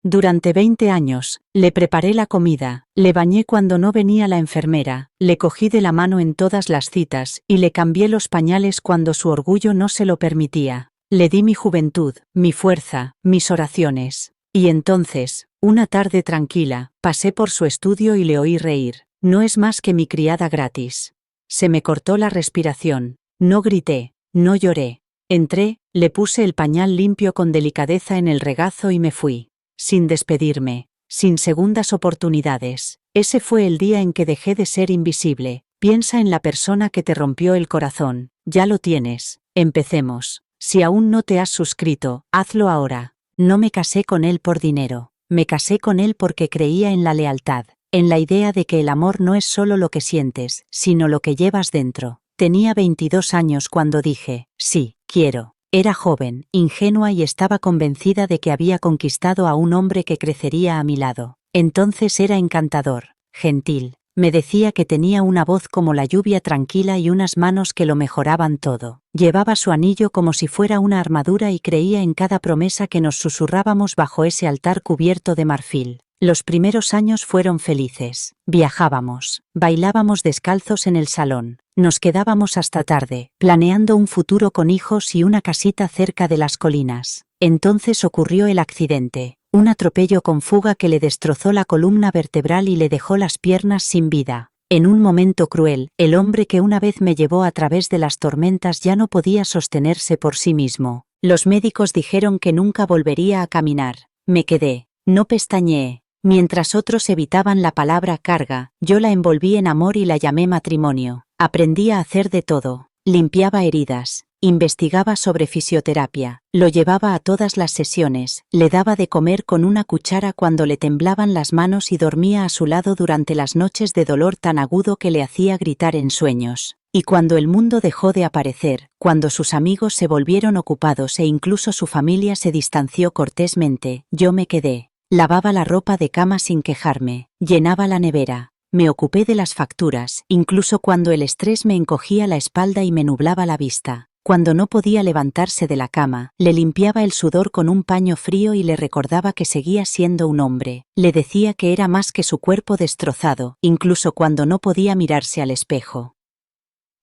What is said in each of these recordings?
Durante 20 años, le preparé la comida, le bañé cuando no venía la enfermera, le cogí de la mano en todas las citas y le cambié los pañales cuando su orgullo no se lo permitía. Le di mi juventud, mi fuerza, mis oraciones. Y entonces, una tarde tranquila, pasé por su estudio y le oí reír. No es más que mi criada gratis. Se me cortó la respiración. No grité, no lloré. Entré, le puse el pañal limpio con delicadeza en el regazo y me fui. Sin despedirme, sin segundas oportunidades. Ese fue el día en que dejé de ser invisible. Piensa en la persona que te rompió el corazón. Ya lo tienes. Empecemos. Si aún no te has suscrito, hazlo ahora. No me casé con él por dinero. Me casé con él porque creía en la lealtad, en la idea de que el amor no es solo lo que sientes, sino lo que llevas dentro. Tenía 22 años cuando dije, sí, quiero. Era joven, ingenua y estaba convencida de que había conquistado a un hombre que crecería a mi lado. Entonces era encantador, gentil. Me decía que tenía una voz como la lluvia tranquila y unas manos que lo mejoraban todo. Llevaba su anillo como si fuera una armadura y creía en cada promesa que nos susurrábamos bajo ese altar cubierto de marfil. Los primeros años fueron felices. Viajábamos, bailábamos descalzos en el salón. Nos quedábamos hasta tarde, planeando un futuro con hijos y una casita cerca de las colinas. Entonces ocurrió el accidente. Un atropello con fuga que le destrozó la columna vertebral y le dejó las piernas sin vida. En un momento cruel, el hombre que una vez me llevó a través de las tormentas ya no podía sostenerse por sí mismo. Los médicos dijeron que nunca volvería a caminar. Me quedé. No pestañeé. Mientras otros evitaban la palabra carga, yo la envolví en amor y la llamé matrimonio. Aprendí a hacer de todo. Limpiaba heridas. Investigaba sobre fisioterapia, lo llevaba a todas las sesiones, le daba de comer con una cuchara cuando le temblaban las manos y dormía a su lado durante las noches de dolor tan agudo que le hacía gritar en sueños. Y cuando el mundo dejó de aparecer, cuando sus amigos se volvieron ocupados e incluso su familia se distanció cortésmente, yo me quedé. Lavaba la ropa de cama sin quejarme, llenaba la nevera. Me ocupé de las facturas, incluso cuando el estrés me encogía la espalda y me nublaba la vista. Cuando no podía levantarse de la cama, le limpiaba el sudor con un paño frío y le recordaba que seguía siendo un hombre. Le decía que era más que su cuerpo destrozado, incluso cuando no podía mirarse al espejo.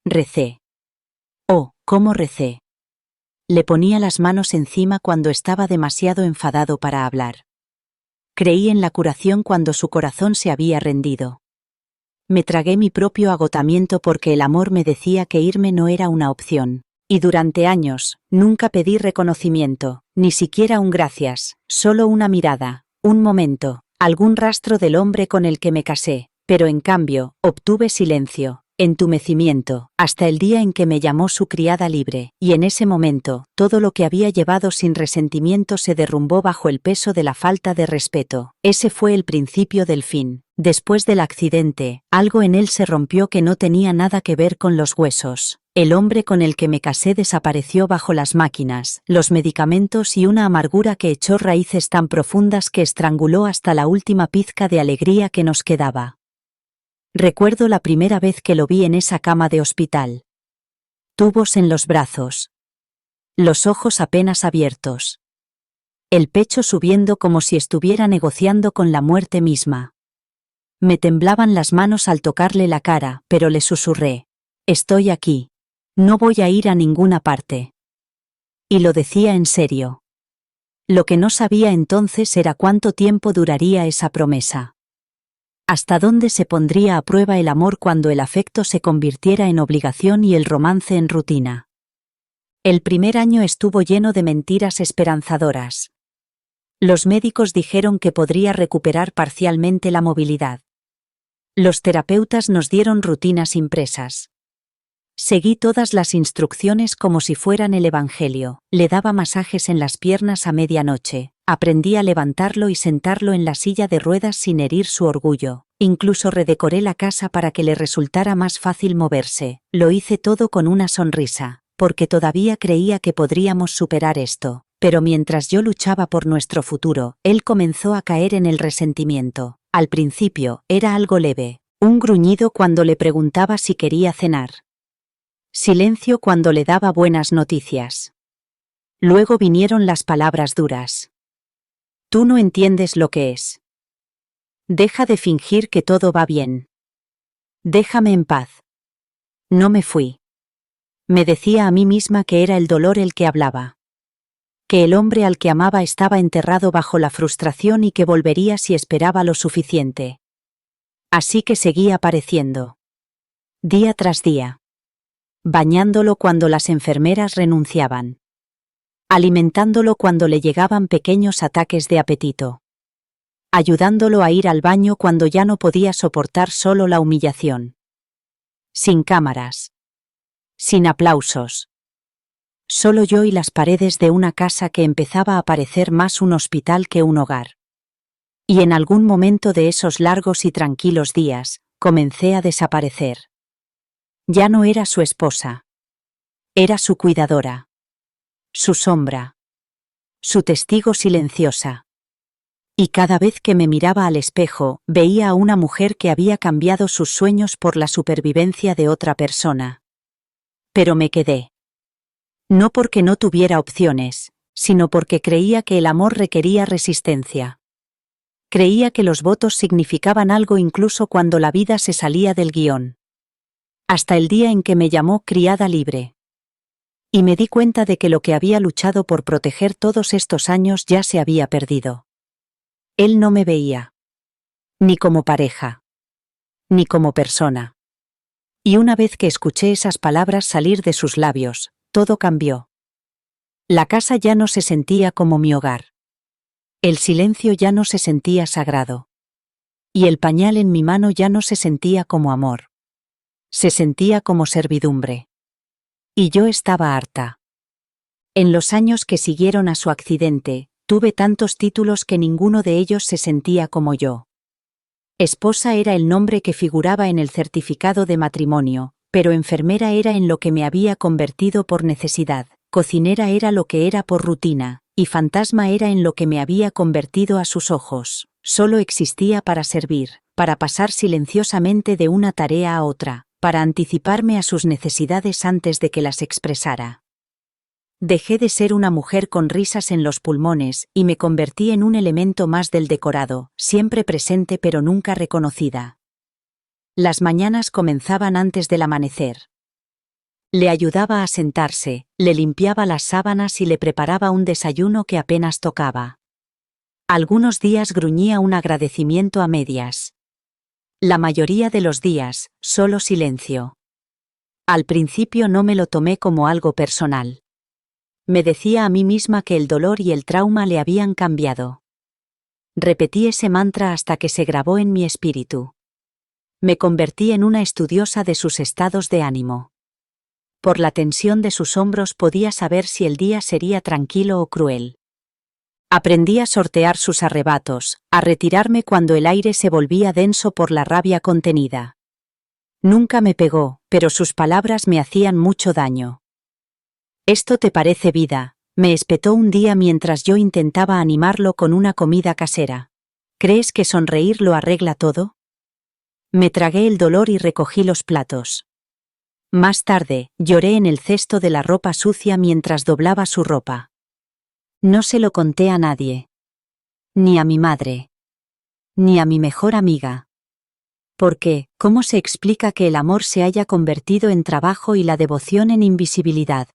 Recé. Oh, cómo recé. Le ponía las manos encima cuando estaba demasiado enfadado para hablar. Creí en la curación cuando su corazón se había rendido. Me tragué mi propio agotamiento porque el amor me decía que irme no era una opción. Y durante años, nunca pedí reconocimiento, ni siquiera un gracias, solo una mirada, un momento, algún rastro del hombre con el que me casé, pero en cambio, obtuve silencio, entumecimiento, hasta el día en que me llamó su criada libre, y en ese momento, todo lo que había llevado sin resentimiento se derrumbó bajo el peso de la falta de respeto. Ese fue el principio del fin. Después del accidente, algo en él se rompió que no tenía nada que ver con los huesos. El hombre con el que me casé desapareció bajo las máquinas, los medicamentos y una amargura que echó raíces tan profundas que estranguló hasta la última pizca de alegría que nos quedaba. Recuerdo la primera vez que lo vi en esa cama de hospital. Tubos en los brazos. Los ojos apenas abiertos. El pecho subiendo como si estuviera negociando con la muerte misma. Me temblaban las manos al tocarle la cara, pero le susurré. Estoy aquí. No voy a ir a ninguna parte. Y lo decía en serio. Lo que no sabía entonces era cuánto tiempo duraría esa promesa. Hasta dónde se pondría a prueba el amor cuando el afecto se convirtiera en obligación y el romance en rutina. El primer año estuvo lleno de mentiras esperanzadoras. Los médicos dijeron que podría recuperar parcialmente la movilidad. Los terapeutas nos dieron rutinas impresas. Seguí todas las instrucciones como si fueran el Evangelio. Le daba masajes en las piernas a medianoche. Aprendí a levantarlo y sentarlo en la silla de ruedas sin herir su orgullo. Incluso redecoré la casa para que le resultara más fácil moverse. Lo hice todo con una sonrisa, porque todavía creía que podríamos superar esto. Pero mientras yo luchaba por nuestro futuro, él comenzó a caer en el resentimiento. Al principio, era algo leve. Un gruñido cuando le preguntaba si quería cenar. Silencio cuando le daba buenas noticias. Luego vinieron las palabras duras. Tú no entiendes lo que es. Deja de fingir que todo va bien. Déjame en paz. No me fui. Me decía a mí misma que era el dolor el que hablaba. Que el hombre al que amaba estaba enterrado bajo la frustración y que volvería si esperaba lo suficiente. Así que seguía apareciendo. Día tras día. Bañándolo cuando las enfermeras renunciaban. Alimentándolo cuando le llegaban pequeños ataques de apetito. Ayudándolo a ir al baño cuando ya no podía soportar solo la humillación. Sin cámaras. Sin aplausos. Solo yo y las paredes de una casa que empezaba a parecer más un hospital que un hogar. Y en algún momento de esos largos y tranquilos días, comencé a desaparecer. Ya no era su esposa. Era su cuidadora. Su sombra. Su testigo silenciosa. Y cada vez que me miraba al espejo, veía a una mujer que había cambiado sus sueños por la supervivencia de otra persona. Pero me quedé. No porque no tuviera opciones, sino porque creía que el amor requería resistencia. Creía que los votos significaban algo incluso cuando la vida se salía del guión. Hasta el día en que me llamó criada libre. Y me di cuenta de que lo que había luchado por proteger todos estos años ya se había perdido. Él no me veía. Ni como pareja. Ni como persona. Y una vez que escuché esas palabras salir de sus labios, todo cambió. La casa ya no se sentía como mi hogar. El silencio ya no se sentía sagrado. Y el pañal en mi mano ya no se sentía como amor. Se sentía como servidumbre. Y yo estaba harta. En los años que siguieron a su accidente, tuve tantos títulos que ninguno de ellos se sentía como yo. Esposa era el nombre que figuraba en el certificado de matrimonio, pero enfermera era en lo que me había convertido por necesidad, cocinera era lo que era por rutina, y fantasma era en lo que me había convertido a sus ojos. Solo existía para servir, para pasar silenciosamente de una tarea a otra, para anticiparme a sus necesidades antes de que las expresara. Dejé de ser una mujer con risas en los pulmones y me convertí en un elemento más del decorado, siempre presente pero nunca reconocida. Las mañanas comenzaban antes del amanecer. Le ayudaba a sentarse, le limpiaba las sábanas y le preparaba un desayuno que apenas tocaba. Algunos días gruñía un agradecimiento a medias. La mayoría de los días, solo silencio. Al principio no me lo tomé como algo personal. Me decía a mí misma que el dolor y el trauma le habían cambiado. Repetí ese mantra hasta que se grabó en mi espíritu. Me convertí en una estudiosa de sus estados de ánimo. Por la tensión de sus hombros podía saber si el día sería tranquilo o cruel. Aprendí a sortear sus arrebatos, a retirarme cuando el aire se volvía denso por la rabia contenida. Nunca me pegó, pero sus palabras me hacían mucho daño. «¿Esto te parece vida?», me espetó un día mientras yo intentaba animarlo con una comida casera. «¿Crees que sonreír lo arregla todo?». Me tragué el dolor y recogí los platos. Más tarde, lloré en el cesto de la ropa sucia mientras doblaba su ropa. No se lo conté a nadie. Ni a mi madre. Ni a mi mejor amiga. Porque, ¿cómo se explica que el amor se haya convertido en trabajo y la devoción en invisibilidad?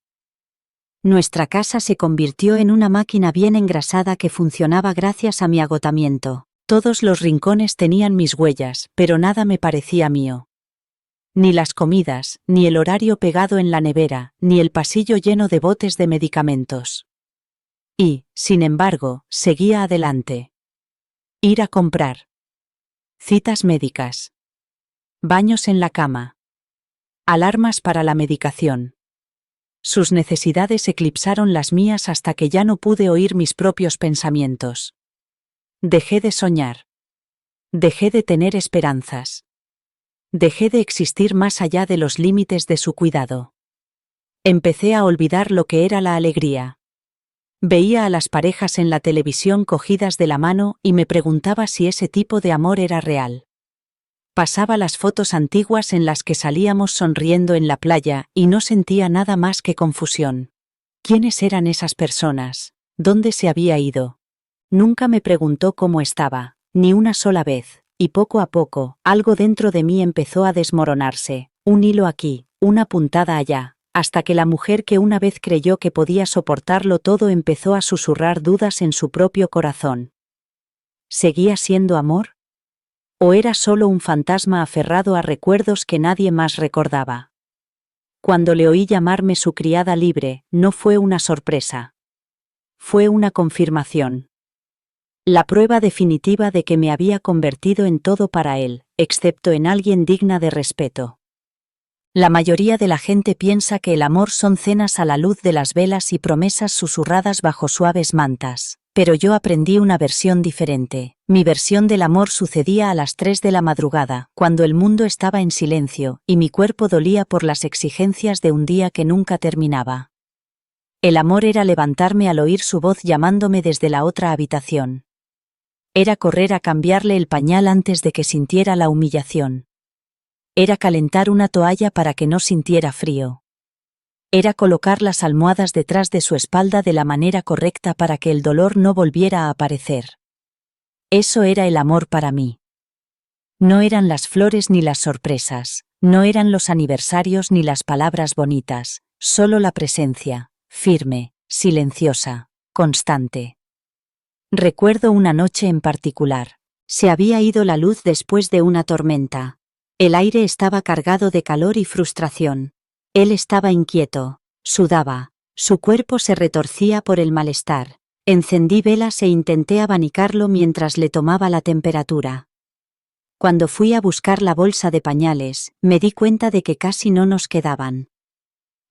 Nuestra casa se convirtió en una máquina bien engrasada que funcionaba gracias a mi agotamiento. Todos los rincones tenían mis huellas, pero nada me parecía mío. Ni las comidas, ni el horario pegado en la nevera, ni el pasillo lleno de botes de medicamentos. Y, sin embargo, seguía adelante. Ir a comprar. Citas médicas. Baños en la cama. Alarmas para la medicación. Sus necesidades eclipsaron las mías hasta que ya no pude oír mis propios pensamientos. Dejé de soñar. Dejé de tener esperanzas. Dejé de existir más allá de los límites de su cuidado. Empecé a olvidar lo que era la alegría. Veía a las parejas en la televisión cogidas de la mano y me preguntaba si ese tipo de amor era real. Pasaba las fotos antiguas en las que salíamos sonriendo en la playa y no sentía nada más que confusión. ¿Quiénes eran esas personas? ¿Dónde se había ido? Nunca me preguntó cómo estaba, ni una sola vez, y poco a poco, algo dentro de mí empezó a desmoronarse, un hilo aquí, una puntada allá, hasta que la mujer que una vez creyó que podía soportarlo todo empezó a susurrar dudas en su propio corazón. ¿Seguía siendo amor? ¿O era solo un fantasma aferrado a recuerdos que nadie más recordaba? Cuando le oí llamarme su criada libre, no fue una sorpresa. Fue una confirmación. La prueba definitiva de que me había convertido en todo para él, excepto en alguien digna de respeto. La mayoría de la gente piensa que el amor son cenas a la luz de las velas y promesas susurradas bajo suaves mantas, pero yo aprendí una versión diferente. Mi versión del amor sucedía a las 3 de la madrugada, cuando el mundo estaba en silencio, y mi cuerpo dolía por las exigencias de un día que nunca terminaba. El amor era levantarme al oír su voz llamándome desde la otra habitación. Era correr a cambiarle el pañal antes de que sintiera la humillación. Era calentar una toalla para que no sintiera frío. Era colocar las almohadas detrás de su espalda de la manera correcta para que el dolor no volviera a aparecer. Eso era el amor para mí. No eran las flores ni las sorpresas, no eran los aniversarios ni las palabras bonitas, solo la presencia, firme, silenciosa, constante. Recuerdo una noche en particular. Se había ido la luz después de una tormenta. El aire estaba cargado de calor y frustración. Él estaba inquieto, sudaba, su cuerpo se retorcía por el malestar. Encendí velas e intenté abanicarlo mientras le tomaba la temperatura. Cuando fui a buscar la bolsa de pañales, me di cuenta de que casi no nos quedaban.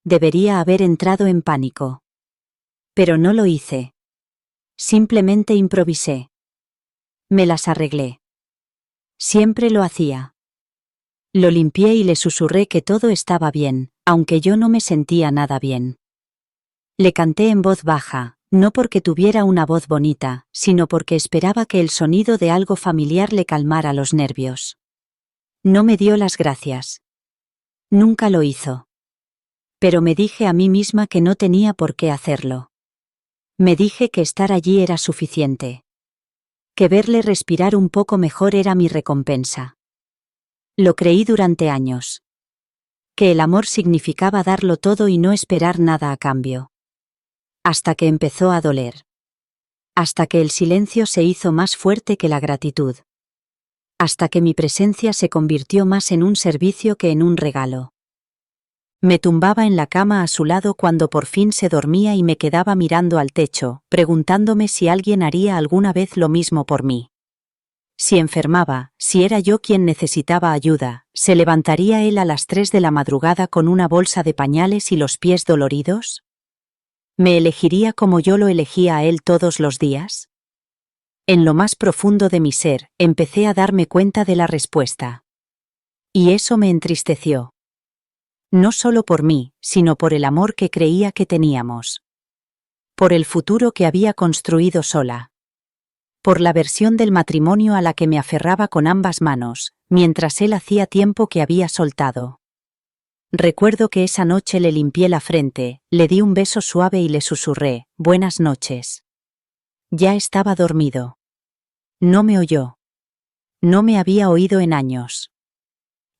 Debería haber entrado en pánico. Pero no lo hice. Simplemente improvisé. Me las arreglé. Siempre lo hacía. Lo limpié y le susurré que todo estaba bien, aunque yo no me sentía nada bien. Le canté en voz baja, no porque tuviera una voz bonita, sino porque esperaba que el sonido de algo familiar le calmara los nervios. No me dio las gracias. Nunca lo hizo. Pero me dije a mí misma que no tenía por qué hacerlo. Me dije que estar allí era suficiente. Que verle respirar un poco mejor era mi recompensa. Lo creí durante años. Que el amor significaba darlo todo y no esperar nada a cambio. Hasta que empezó a doler. Hasta que el silencio se hizo más fuerte que la gratitud. Hasta que mi presencia se convirtió más en un servicio que en un regalo. Me tumbaba en la cama a su lado cuando por fin se dormía y me quedaba mirando al techo, preguntándome si alguien haría alguna vez lo mismo por mí. Si enfermaba, si era yo quien necesitaba ayuda, ¿se levantaría él a las 3 de la madrugada con una bolsa de pañales y los pies doloridos? ¿Me elegiría como yo lo elegía a él todos los días? En lo más profundo de mi ser, empecé a darme cuenta de la respuesta. Y eso me entristeció. No solo por mí, sino por el amor que creía que teníamos. Por el futuro que había construido sola. Por la versión del matrimonio a la que me aferraba con ambas manos, mientras él hacía tiempo que había soltado. Recuerdo que esa noche le limpié la frente, le di un beso suave y le susurré, «Buenas noches». Ya estaba dormido. No me oyó. No me había oído en años.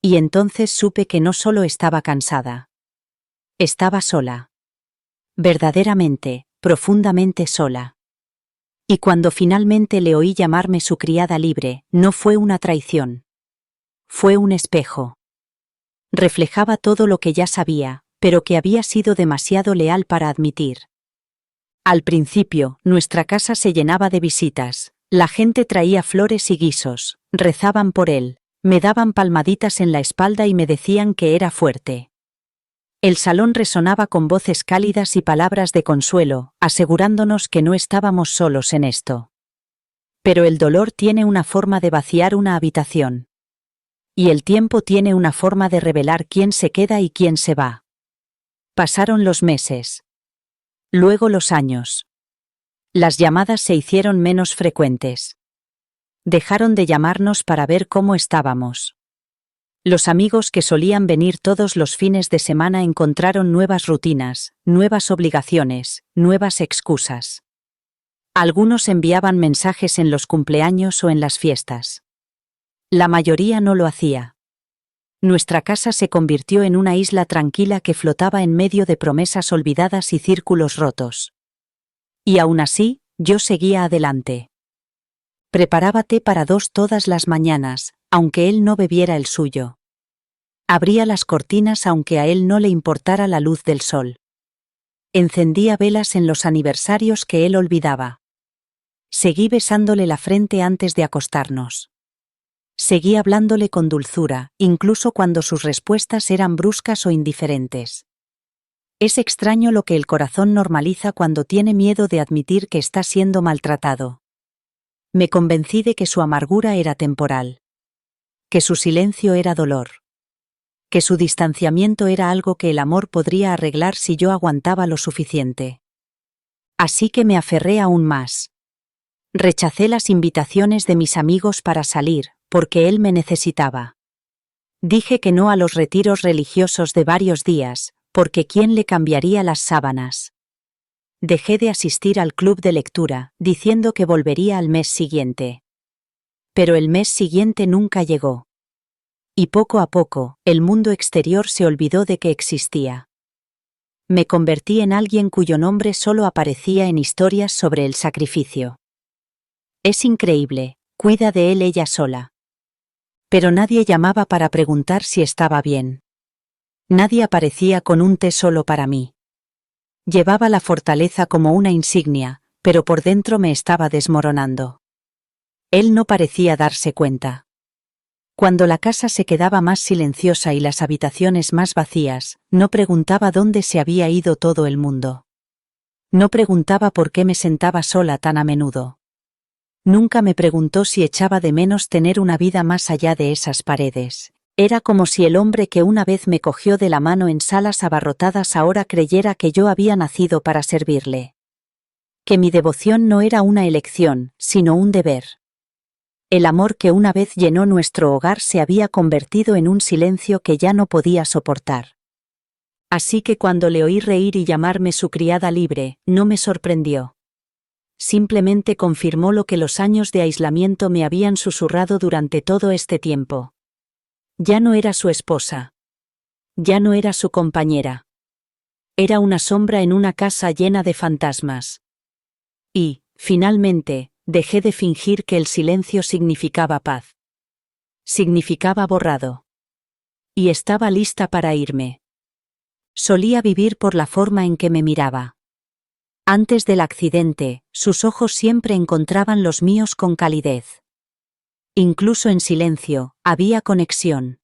Y entonces supe que no solo estaba cansada. Estaba sola. Verdaderamente, profundamente sola. Y cuando finalmente le oí llamarme su criada libre, no fue una traición. Fue un espejo. Reflejaba todo lo que ya sabía, pero que había sido demasiado leal para admitir. Al principio, nuestra casa se llenaba de visitas. La gente traía flores y guisos, rezaban por él. Me daban palmaditas en la espalda y me decían que era fuerte. El salón resonaba con voces cálidas y palabras de consuelo, asegurándonos que no estábamos solos en esto. Pero el dolor tiene una forma de vaciar una habitación. Y el tiempo tiene una forma de revelar quién se queda y quién se va. Pasaron los meses. Luego los años. Las llamadas se hicieron menos frecuentes. Dejaron de llamarnos para ver cómo estábamos. Los amigos que solían venir todos los fines de semana encontraron nuevas rutinas, nuevas obligaciones, nuevas excusas. Algunos enviaban mensajes en los cumpleaños o en las fiestas. La mayoría no lo hacía. Nuestra casa se convirtió en una isla tranquila que flotaba en medio de promesas olvidadas y círculos rotos. Y aún así, yo seguía adelante. Preparaba té para dos todas las mañanas, aunque él no bebiera el suyo. Abría las cortinas aunque a él no le importara la luz del sol. Encendía velas en los aniversarios que él olvidaba. Seguí besándole la frente antes de acostarnos. Seguí hablándole con dulzura, incluso cuando sus respuestas eran bruscas o indiferentes. Es extraño lo que el corazón normaliza cuando tiene miedo de admitir que está siendo maltratado. Me convencí de que su amargura era temporal. Que su silencio era dolor. Que su distanciamiento era algo que el amor podría arreglar si yo aguantaba lo suficiente. Así que me aferré aún más. Rechacé las invitaciones de mis amigos para salir, porque él me necesitaba. Dije que no a los retiros religiosos de varios días, porque ¿quién le cambiaría las sábanas? Dejé de asistir al club de lectura, diciendo que volvería al mes siguiente. Pero el mes siguiente nunca llegó. Y poco a poco, el mundo exterior se olvidó de que existía. Me convertí en alguien cuyo nombre solo aparecía en historias sobre el sacrificio. Es increíble, cuida de él ella sola. Pero nadie llamaba para preguntar si estaba bien. Nadie aparecía con un té solo para mí. Llevaba la fortaleza como una insignia, pero por dentro me estaba desmoronando. Él no parecía darse cuenta. Cuando la casa se quedaba más silenciosa y las habitaciones más vacías, no preguntaba dónde se había ido todo el mundo. No preguntaba por qué me sentaba sola tan a menudo. Nunca me preguntó si echaba de menos tener una vida más allá de esas paredes. Era como si el hombre que una vez me cogió de la mano en salas abarrotadas ahora creyera que yo había nacido para servirle. Que mi devoción no era una elección, sino un deber. El amor que una vez llenó nuestro hogar se había convertido en un silencio que ya no podía soportar. Así que cuando le oí reír y llamarme su criada libre, no me sorprendió. Simplemente confirmó lo que los años de aislamiento me habían susurrado durante todo este tiempo. Ya no era su esposa. Ya no era su compañera. Era una sombra en una casa llena de fantasmas. Y, finalmente, dejé de fingir que el silencio significaba paz. Significaba borrado. Y estaba lista para irme. Solía vivir por la forma en que me miraba. Antes del accidente, sus ojos siempre encontraban los míos con calidez. Incluso en silencio, había conexión.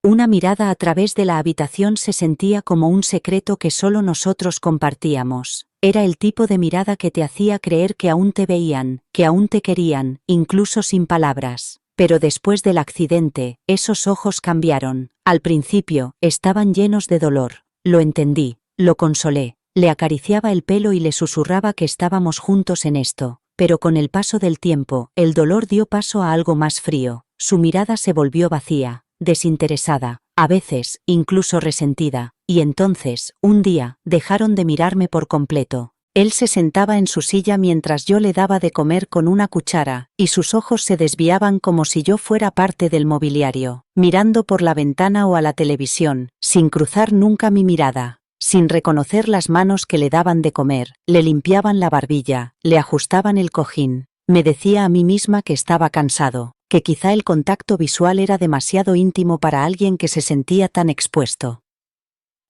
Una mirada a través de la habitación se sentía como un secreto que solo nosotros compartíamos. Era el tipo de mirada que te hacía creer que aún te veían, que aún te querían, incluso sin palabras. Pero después del accidente, esos ojos cambiaron. Al principio, estaban llenos de dolor. Lo entendí, lo consolé. Le acariciaba el pelo y le susurraba que estábamos juntos en esto, pero con el paso del tiempo, el dolor dio paso a algo más frío. Su mirada se volvió vacía, desinteresada, a veces, incluso resentida, y entonces, un día, dejaron de mirarme por completo. Él se sentaba en su silla mientras yo le daba de comer con una cuchara, y sus ojos se desviaban como si yo fuera parte del mobiliario, mirando por la ventana o a la televisión, sin cruzar nunca mi mirada. Sin reconocer las manos que le daban de comer, le limpiaban la barbilla, le ajustaban el cojín. Me decía a mí misma que estaba cansado, que quizá el contacto visual era demasiado íntimo para alguien que se sentía tan expuesto.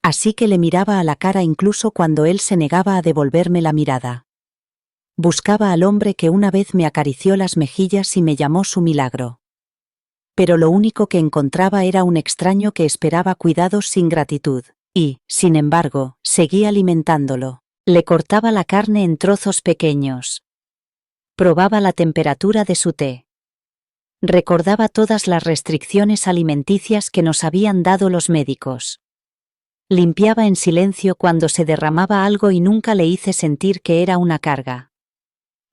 Así que le miraba a la cara incluso cuando él se negaba a devolverme la mirada. Buscaba al hombre que una vez me acarició las mejillas y me llamó su milagro. Pero lo único que encontraba era un extraño que esperaba cuidados sin gratitud. Y, sin embargo, seguí alimentándolo. Le cortaba la carne en trozos pequeños. Probaba la temperatura de su té. Recordaba todas las restricciones alimenticias que nos habían dado los médicos. Limpiaba en silencio cuando se derramaba algo y nunca le hice sentir que era una carga.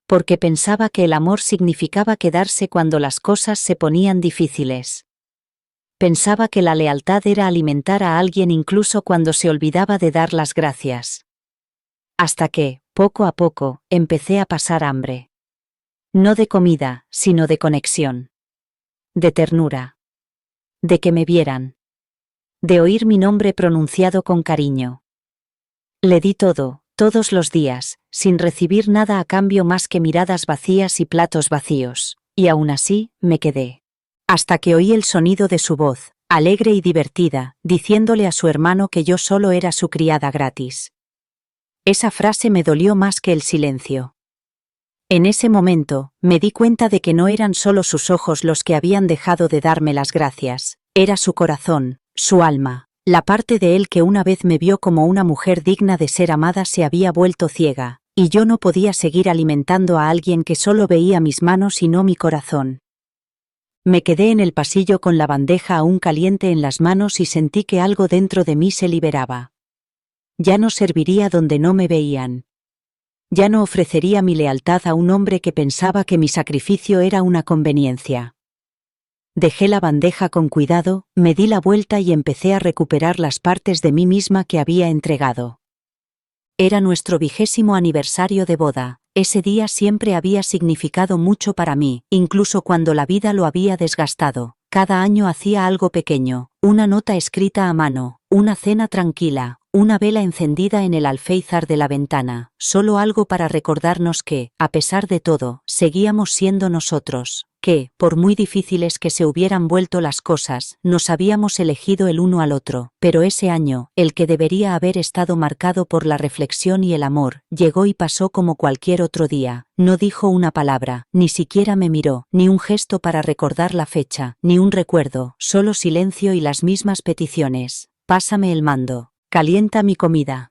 Porque pensaba que el amor significaba quedarse cuando las cosas se ponían difíciles. Pensaba que la lealtad era alimentar a alguien incluso cuando se olvidaba de dar las gracias. Hasta que, Poco a poco, empecé a pasar hambre. No de comida, sino de conexión. De ternura. De que me vieran. De oír mi nombre pronunciado con cariño. Le di todo, todos los días, sin recibir nada a cambio más que miradas vacías y platos vacíos, y aún así, me quedé. Hasta que oí el sonido de su voz, alegre y divertida, diciéndole a su hermano que yo solo era su criada gratis. Esa frase me dolió más que el silencio. En ese momento, me di cuenta de que no eran solo sus ojos los que habían dejado de darme las gracias, era su corazón, su alma, la parte de él que una vez me vio como una mujer digna de ser amada se había vuelto ciega, y yo no podía seguir alimentando a alguien que solo veía mis manos y no mi corazón. Me quedé en el pasillo con la bandeja aún caliente en las manos y sentí que algo dentro de mí se liberaba. Ya no serviría donde no me veían. Ya no ofrecería mi lealtad a un hombre que pensaba que mi sacrificio era una conveniencia. Dejé la bandeja con cuidado, me di la vuelta y empecé a recuperar las partes de mí misma que había entregado. Era nuestro 20º aniversario de boda. Ese día siempre había significado mucho para mí, incluso cuando la vida lo había desgastado. Cada año hacía algo pequeño, una nota escrita a mano, una cena tranquila, una vela encendida en el alféizar de la ventana, solo algo para recordarnos que, a pesar de todo, seguíamos siendo nosotros, que, por muy difíciles que se hubieran vuelto las cosas, nos habíamos elegido el uno al otro, pero ese año, el que debería haber estado marcado por la reflexión y el amor, llegó y pasó como cualquier otro día. No dijo una palabra, ni siquiera me miró, ni un gesto para recordar la fecha, ni un recuerdo, solo silencio y las mismas peticiones. Pásame el mando. Calienta mi comida.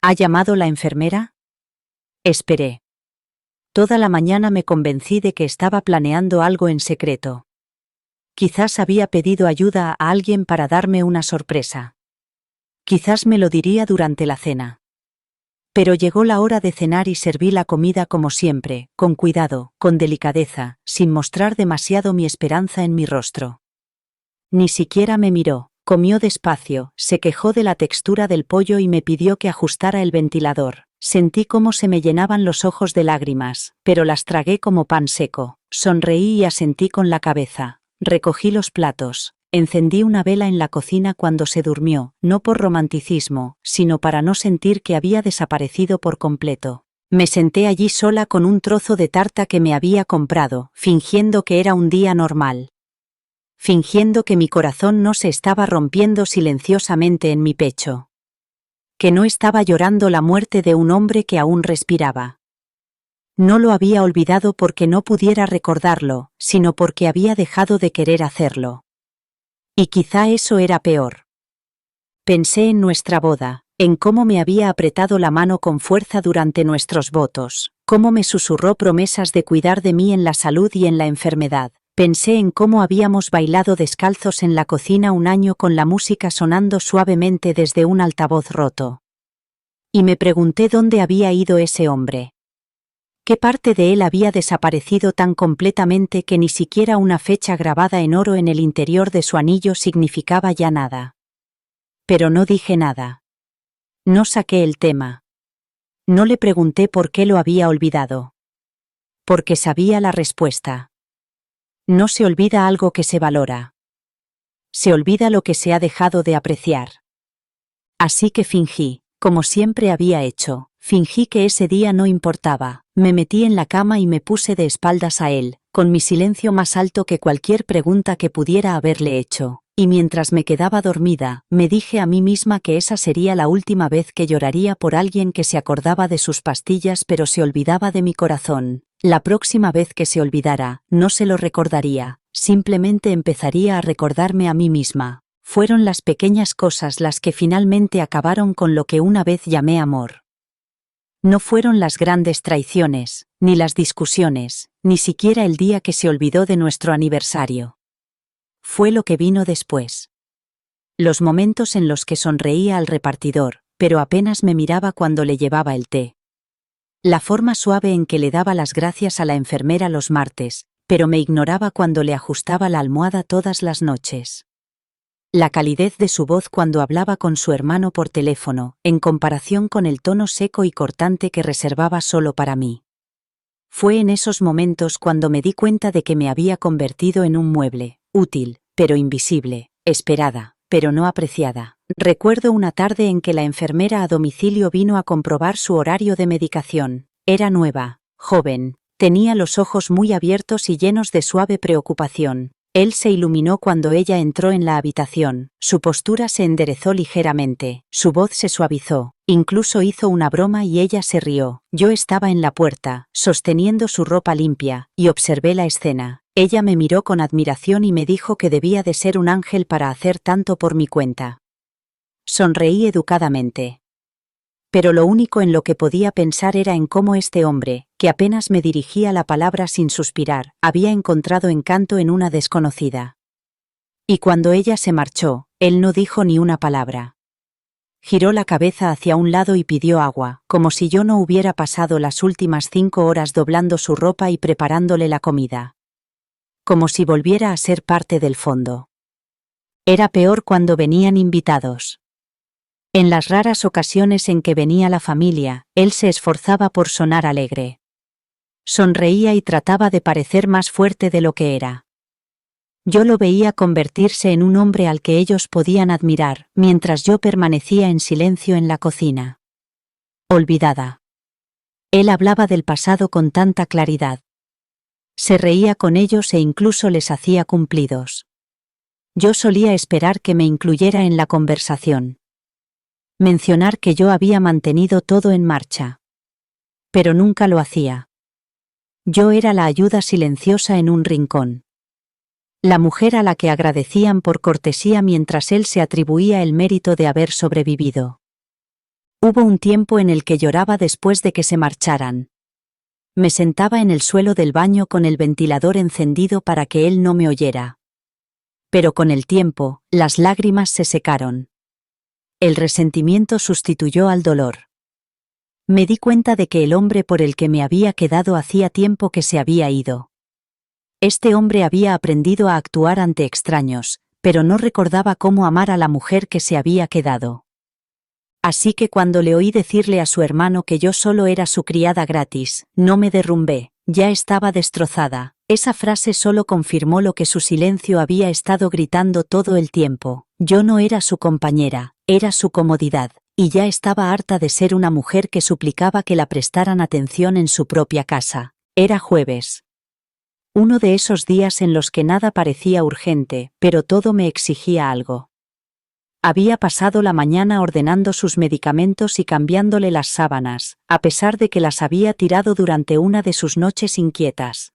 ¿Ha llamado la enfermera? Esperé. Toda la mañana me convencí de que estaba planeando algo en secreto. Quizás había pedido ayuda a alguien para darme una sorpresa. Quizás me lo diría durante la cena. Pero llegó la hora de cenar y serví la comida como siempre, con cuidado, con delicadeza, sin mostrar demasiado mi esperanza en mi rostro. Ni siquiera me miró. Comió despacio, se quejó de la textura del pollo y me pidió que ajustara el ventilador. Sentí cómo se me llenaban los ojos de lágrimas, pero las tragué como pan seco. Sonreí y asentí con la cabeza. Recogí los platos. Encendí una vela en la cocina cuando se durmió, no por romanticismo, sino para no sentir que había desaparecido por completo. Me senté allí sola con un trozo de tarta que me había comprado, fingiendo que era un día normal. Fingiendo que mi corazón no se estaba rompiendo silenciosamente en mi pecho. Que no estaba llorando la muerte de un hombre que aún respiraba. No lo había olvidado porque no pudiera recordarlo, sino porque había dejado de querer hacerlo. Y quizá eso era peor. Pensé en nuestra boda, en cómo me había apretado la mano con fuerza durante nuestros votos, cómo me susurró promesas de cuidar de mí en la salud y en la enfermedad. Pensé en cómo habíamos bailado descalzos en la cocina un año con la música sonando suavemente desde un altavoz roto. Y me pregunté dónde había ido ese hombre. ¿Qué parte de él había desaparecido tan completamente que ni siquiera una fecha grabada en oro en el interior de su anillo significaba ya nada? Pero no dije nada. No saqué el tema. No le pregunté por qué lo había olvidado. Porque sabía la respuesta. No se olvida algo que se valora. Se olvida lo que se ha dejado de apreciar. Así que fingí, como siempre había hecho, fingí que ese día no importaba, me metí en la cama y me puse de espaldas a él, con mi silencio más alto que cualquier pregunta que pudiera haberle hecho, y mientras me quedaba dormida, me dije a mí misma que esa sería la última vez que lloraría por alguien que se acordaba de sus pastillas pero se olvidaba de mi corazón. La próxima vez que se olvidara, no se lo recordaría, simplemente empezaría a recordarme a mí misma. Fueron las pequeñas cosas las que finalmente acabaron con lo que una vez llamé amor. No fueron las grandes traiciones, ni las discusiones, ni siquiera el día que se olvidó de nuestro aniversario. Fue lo que vino después. Los momentos en los que sonreía al repartidor, pero apenas me miraba cuando le llevaba el té. La forma suave en que le daba las gracias a la enfermera los martes, pero me ignoraba cuando le ajustaba la almohada todas las noches. La calidez de su voz cuando hablaba con su hermano por teléfono, en comparación con el tono seco y cortante que reservaba solo para mí. Fue en esos momentos cuando me di cuenta de que me había convertido en un mueble, útil, pero invisible, esperada, pero no apreciada. Recuerdo una tarde en que la enfermera a domicilio vino a comprobar su horario de medicación. Era nueva, joven, tenía los ojos muy abiertos y llenos de suave preocupación. Él se iluminó cuando ella entró en la habitación, su postura se enderezó ligeramente, su voz se suavizó, incluso hizo una broma y ella se rió. Yo estaba en la puerta, sosteniendo su ropa limpia, y observé la escena. Ella me miró con admiración y me dijo que debía de ser un ángel para hacer tanto por mi cuenta. Sonreí educadamente. Pero lo único en lo que podía pensar era en cómo este hombre, que apenas me dirigía la palabra sin suspirar, había encontrado encanto en una desconocida. Y cuando ella se marchó, él no dijo ni una palabra. Giró la cabeza hacia un lado y pidió agua, como si yo no hubiera pasado las últimas 5 horas doblando su ropa y preparándole la comida. Como si volviera a ser parte del fondo. Era peor cuando venían invitados. En las raras ocasiones en que venía la familia, él se esforzaba por sonar alegre. Sonreía y trataba de parecer más fuerte de lo que era. Yo lo veía convertirse en un hombre al que ellos podían admirar, mientras yo permanecía en silencio en la cocina. Olvidada. Él hablaba del pasado con tanta claridad. Se reía con ellos e incluso les hacía cumplidos. Yo solía esperar que me incluyera en la conversación. Mencionar que yo había mantenido todo en marcha. Pero nunca lo hacía. Yo era la ayuda silenciosa en un rincón. La mujer a la que agradecían por cortesía mientras él se atribuía el mérito de haber sobrevivido. Hubo un tiempo en el que lloraba después de que se marcharan. Me sentaba en el suelo del baño con el ventilador encendido para que él no me oyera. Pero con el tiempo, las lágrimas se secaron. El resentimiento sustituyó al dolor. Me di cuenta de que el hombre por el que me había quedado hacía tiempo que se había ido. Este hombre había aprendido a actuar ante extraños, pero no recordaba cómo amar a la mujer que se había quedado. Así que cuando le oí decirle a su hermano que yo solo era su criada gratis, no me derrumbé, ya estaba destrozada. Esa frase solo confirmó lo que su silencio había estado gritando todo el tiempo. Yo no era su compañera, era su comodidad, y ya estaba harta de ser una mujer que suplicaba que la prestaran atención en su propia casa. Era jueves. Uno de esos días en los que nada parecía urgente, pero todo me exigía algo. Había pasado la mañana ordenando sus medicamentos y cambiándole las sábanas, a pesar de que las había tirado durante una de sus noches inquietas.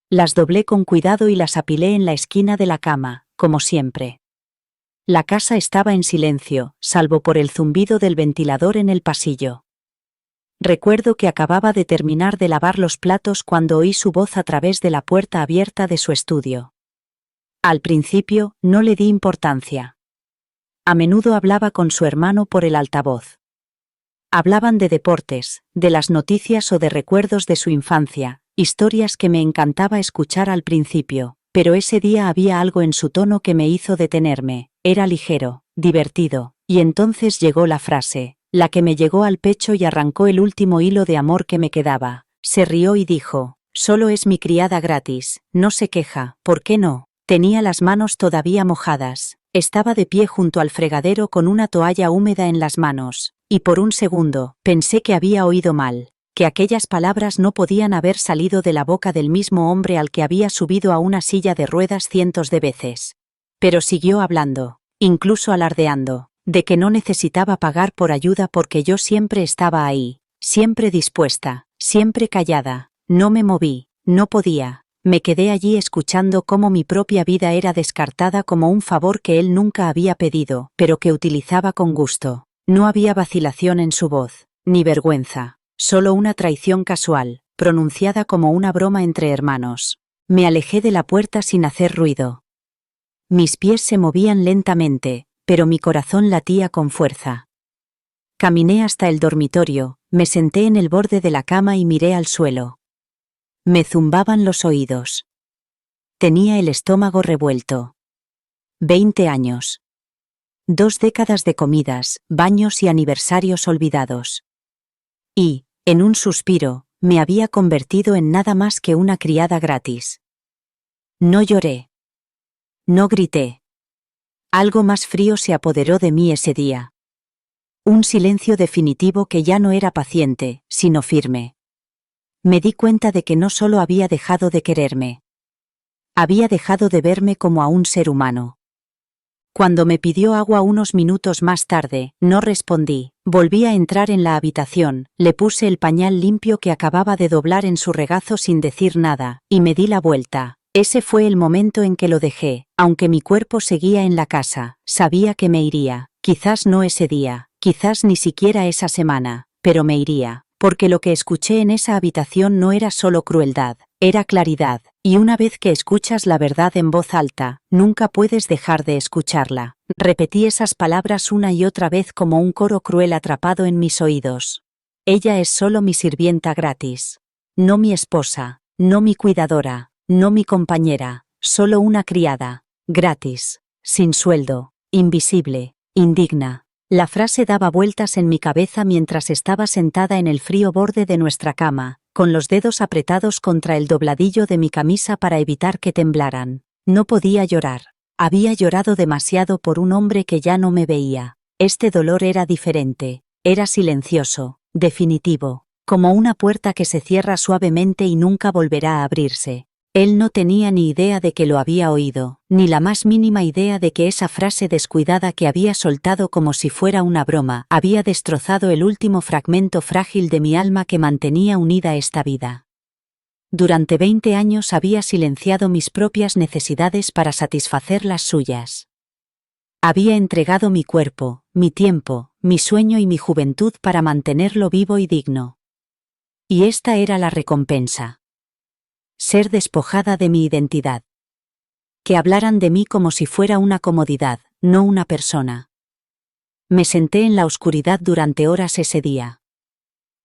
Las doblé con cuidado y las apilé en la esquina de la cama, como siempre. La casa estaba en silencio, salvo por el zumbido del ventilador en el pasillo. Recuerdo que acababa de terminar de lavar los platos cuando oí su voz a través de la puerta abierta de su estudio. Al principio, no le di importancia. A menudo hablaba con su hermano por el altavoz. Hablaban de deportes, de las noticias o de recuerdos de su infancia, historias que me encantaba escuchar al principio, pero ese día había algo en su tono que me hizo detenerme. Era ligero, divertido, y entonces llegó la frase, la que me llegó al pecho y arrancó el último hilo de amor que me quedaba. Se rió y dijo, solo es mi criada gratis, no se queja, ¿por qué no? Tenía las manos todavía mojadas, estaba de pie junto al fregadero con una toalla húmeda en las manos, y por un segundo, pensé que había oído mal, que aquellas palabras no podían haber salido de la boca del mismo hombre al que había subido a una silla de ruedas cientos de veces. Pero siguió hablando, incluso alardeando, de que no necesitaba pagar por ayuda porque yo siempre estaba ahí, siempre dispuesta, siempre callada, no me moví, no podía, me quedé allí escuchando cómo mi propia vida era descartada como un favor que él nunca había pedido, pero que utilizaba con gusto. No había vacilación en su voz, ni vergüenza, solo una traición casual, pronunciada como una broma entre hermanos. Me alejé de la puerta sin hacer ruido. Mis pies se movían lentamente, pero mi corazón latía con fuerza. Caminé hasta el dormitorio, me senté en el borde de la cama y miré al suelo. Me zumbaban los oídos. Tenía el estómago revuelto. 20 años. 2 décadas de comidas, baños y aniversarios olvidados. Y, en un suspiro, me había convertido en nada más que una criada gratis. No lloré. No grité. Algo más frío se apoderó de mí ese día. Un silencio definitivo que ya no era paciente, sino firme. Me di cuenta de que no solo había dejado de quererme. Había dejado de verme como a un ser humano. Cuando me pidió agua unos minutos más tarde, no respondí. Volví a entrar en la habitación, le puse el pañal limpio que acababa de doblar en su regazo sin decir nada, y me di la vuelta. Ese fue el momento en que lo dejé. Aunque mi cuerpo seguía en la casa, sabía que me iría. Quizás no ese día, quizás ni siquiera esa semana, pero me iría. Porque lo que escuché en esa habitación no era solo crueldad, era claridad, y una vez que escuchas la verdad en voz alta, nunca puedes dejar de escucharla. Repetí esas palabras una y otra vez como un coro cruel atrapado en mis oídos. Ella es solo mi sirvienta gratis. No mi esposa, no mi cuidadora, no mi compañera, solo una criada, gratis, sin sueldo, invisible, indigna. La frase daba vueltas en mi cabeza mientras estaba sentada en el frío borde de nuestra cama, con los dedos apretados contra el dobladillo de mi camisa para evitar que temblaran. No podía llorar. Había llorado demasiado por un hombre que ya no me veía. Este dolor era diferente, era silencioso, definitivo, como una puerta que se cierra suavemente y nunca volverá a abrirse. Él no tenía ni idea de que lo había oído, ni la más mínima idea de que esa frase descuidada que había soltado como si fuera una broma había destrozado el último fragmento frágil de mi alma que mantenía unida esta vida. Durante 20 años había silenciado mis propias necesidades para satisfacer las suyas. Había entregado mi cuerpo, mi tiempo, mi sueño y mi juventud para mantenerlo vivo y digno. Y esta era la recompensa. Ser despojada de mi identidad. Que hablaran de mí como si fuera una comodidad, no una persona. Me senté en la oscuridad durante horas ese día.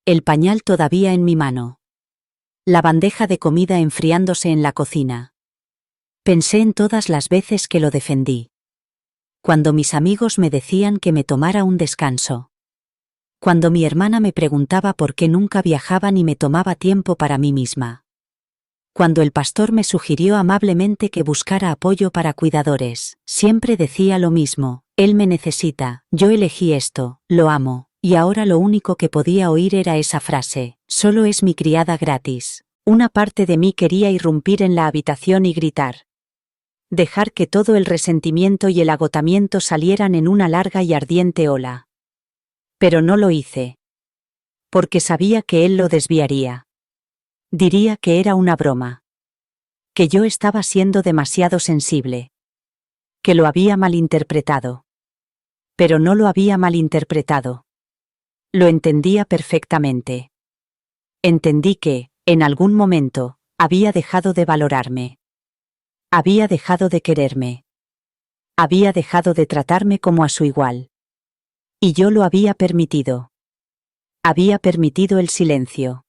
El pañal todavía en mi mano. La bandeja de comida enfriándose en la cocina. Pensé en todas las veces que lo defendí. Cuando mis amigos me decían que me tomara un descanso. Cuando mi hermana me preguntaba por qué nunca viajaba ni me tomaba tiempo para mí misma. Cuando el pastor me sugirió amablemente que buscara apoyo para cuidadores, siempre decía lo mismo: él me necesita, yo elegí esto, lo amo, y ahora lo único que podía oír era esa frase: solo es mi criada gratis. Una parte de mí quería irrumpir en la habitación y gritar. Dejar que todo el resentimiento y el agotamiento salieran en una larga y ardiente ola. Pero no lo hice. Porque sabía que él lo desviaría. Diría que era una broma. Que yo estaba siendo demasiado sensible. Que lo había malinterpretado. Pero no lo había malinterpretado. Lo entendía perfectamente. Entendí que, en algún momento, había dejado de valorarme. Había dejado de quererme. Había dejado de tratarme como a su igual. Y yo lo había permitido. Había permitido el silencio.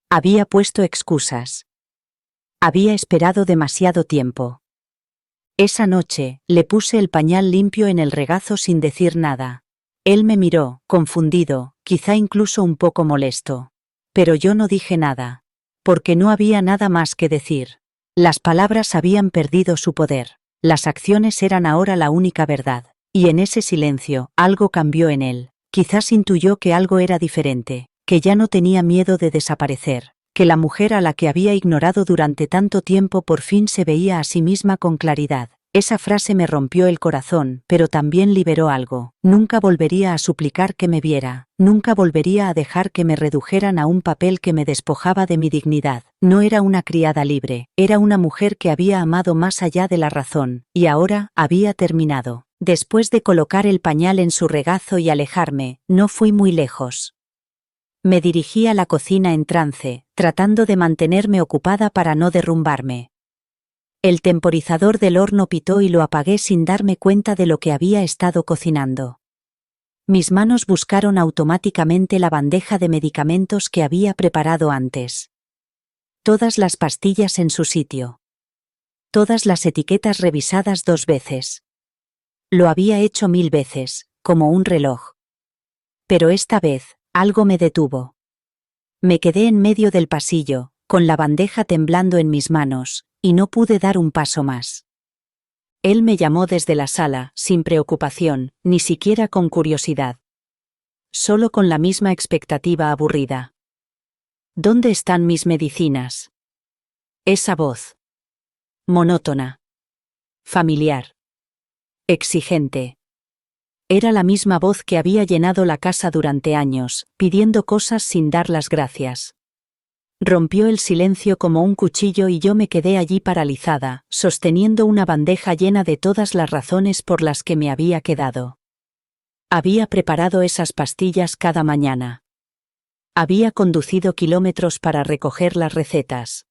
Había puesto excusas. Había esperado demasiado tiempo. Esa noche, le puse el pañal limpio en el regazo sin decir nada. Él me miró, confundido, quizá incluso un poco molesto. Pero yo no dije nada. Porque no había nada más que decir. Las palabras habían perdido su poder. Las acciones eran ahora la única verdad. Y en ese silencio, algo cambió en él. Quizás intuyó que algo era diferente. Que ya no tenía miedo de desaparecer, que la mujer a la que había ignorado durante tanto tiempo por fin se veía a sí misma con claridad. Esa frase me rompió el corazón, pero también liberó algo. Nunca volvería a suplicar que me viera, nunca volvería a dejar que me redujeran a un papel que me despojaba de mi dignidad. No era una criada libre, era una mujer que había amado más allá de la razón, y ahora había terminado. Después de colocar el pañal en su regazo y alejarme, no fui muy lejos. Me dirigí a la cocina en trance, tratando de mantenerme ocupada para no derrumbarme. El temporizador del horno pitó y lo apagué sin darme cuenta de lo que había estado cocinando. Mis manos buscaron automáticamente la bandeja de medicamentos que había preparado antes. Todas las pastillas en su sitio. Todas las etiquetas revisadas 2 veces. Lo había hecho 1000 veces, como un reloj. Pero esta vez, algo me detuvo. Me quedé en medio del pasillo, con la bandeja temblando en mis manos, y no pude dar un paso más. Él me llamó desde la sala, sin preocupación, ni siquiera con curiosidad. Solo con la misma expectativa aburrida. ¿Dónde están mis medicinas? Esa voz. Monótona. Familiar. Exigente. Era la misma voz que había llenado la casa durante años, pidiendo cosas sin dar las gracias. Rompió el silencio como un cuchillo y yo me quedé allí paralizada, sosteniendo una bandeja llena de todas las razones por las que me había quedado. Había preparado esas pastillas cada mañana. Había conducido kilómetros para recoger las recetas.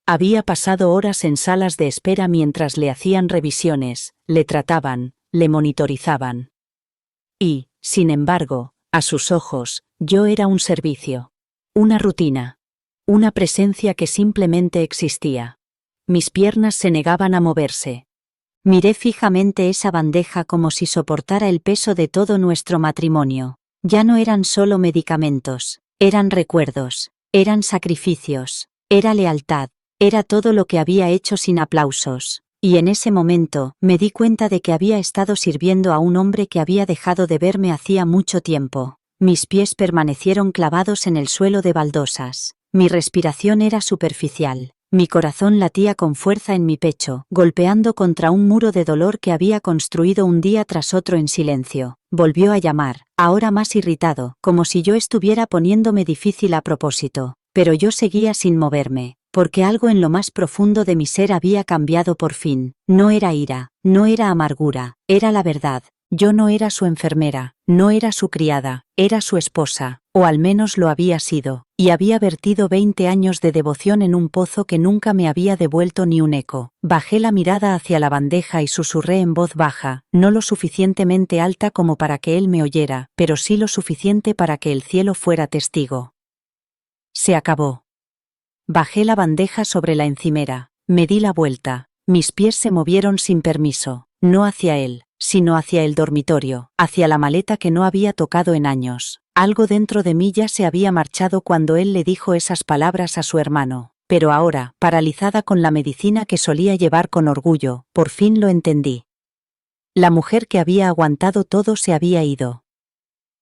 Había pasado horas en salas de espera mientras le hacían revisiones, le trataban, le monitorizaban. Y, sin embargo, a sus ojos, yo era un servicio. Una rutina. Una presencia que simplemente existía. Mis piernas se negaban a moverse. Miré fijamente esa bandeja como si soportara el peso de todo nuestro matrimonio. Ya no eran solo medicamentos, eran recuerdos, eran sacrificios, era lealtad, era todo lo que había hecho sin aplausos. Y en ese momento, me di cuenta de que había estado sirviendo a un hombre que había dejado de verme hacía mucho tiempo. Mis pies permanecieron clavados en el suelo de baldosas. Mi respiración era superficial. Mi corazón latía con fuerza en mi pecho, golpeando contra un muro de dolor que había construido un día tras otro en silencio. Volvió a llamar, ahora más irritado, como si yo estuviera poniéndome difícil a propósito. Pero yo seguía sin moverme, porque algo en lo más profundo de mi ser había cambiado por fin. No era ira, no era amargura, era la verdad. Yo no era su enfermera, no era su criada, era su esposa, o al menos lo había sido, y había vertido 20 años de devoción en un pozo que nunca me había devuelto ni un eco. Bajé la mirada hacia la bandeja y susurré en voz baja, no lo suficientemente alta como para que él me oyera, pero sí lo suficiente para que el cielo fuera testigo. Se acabó. Bajé la bandeja sobre la encimera, me di la vuelta, mis pies se movieron sin permiso, no hacia él, sino hacia el dormitorio, hacia la maleta que no había tocado en años. Algo dentro de mí ya se había marchado cuando él le dijo esas palabras a su hermano, pero ahora, paralizada con la medicina que solía llevar con orgullo, por fin lo entendí. La mujer que había aguantado todo se había ido.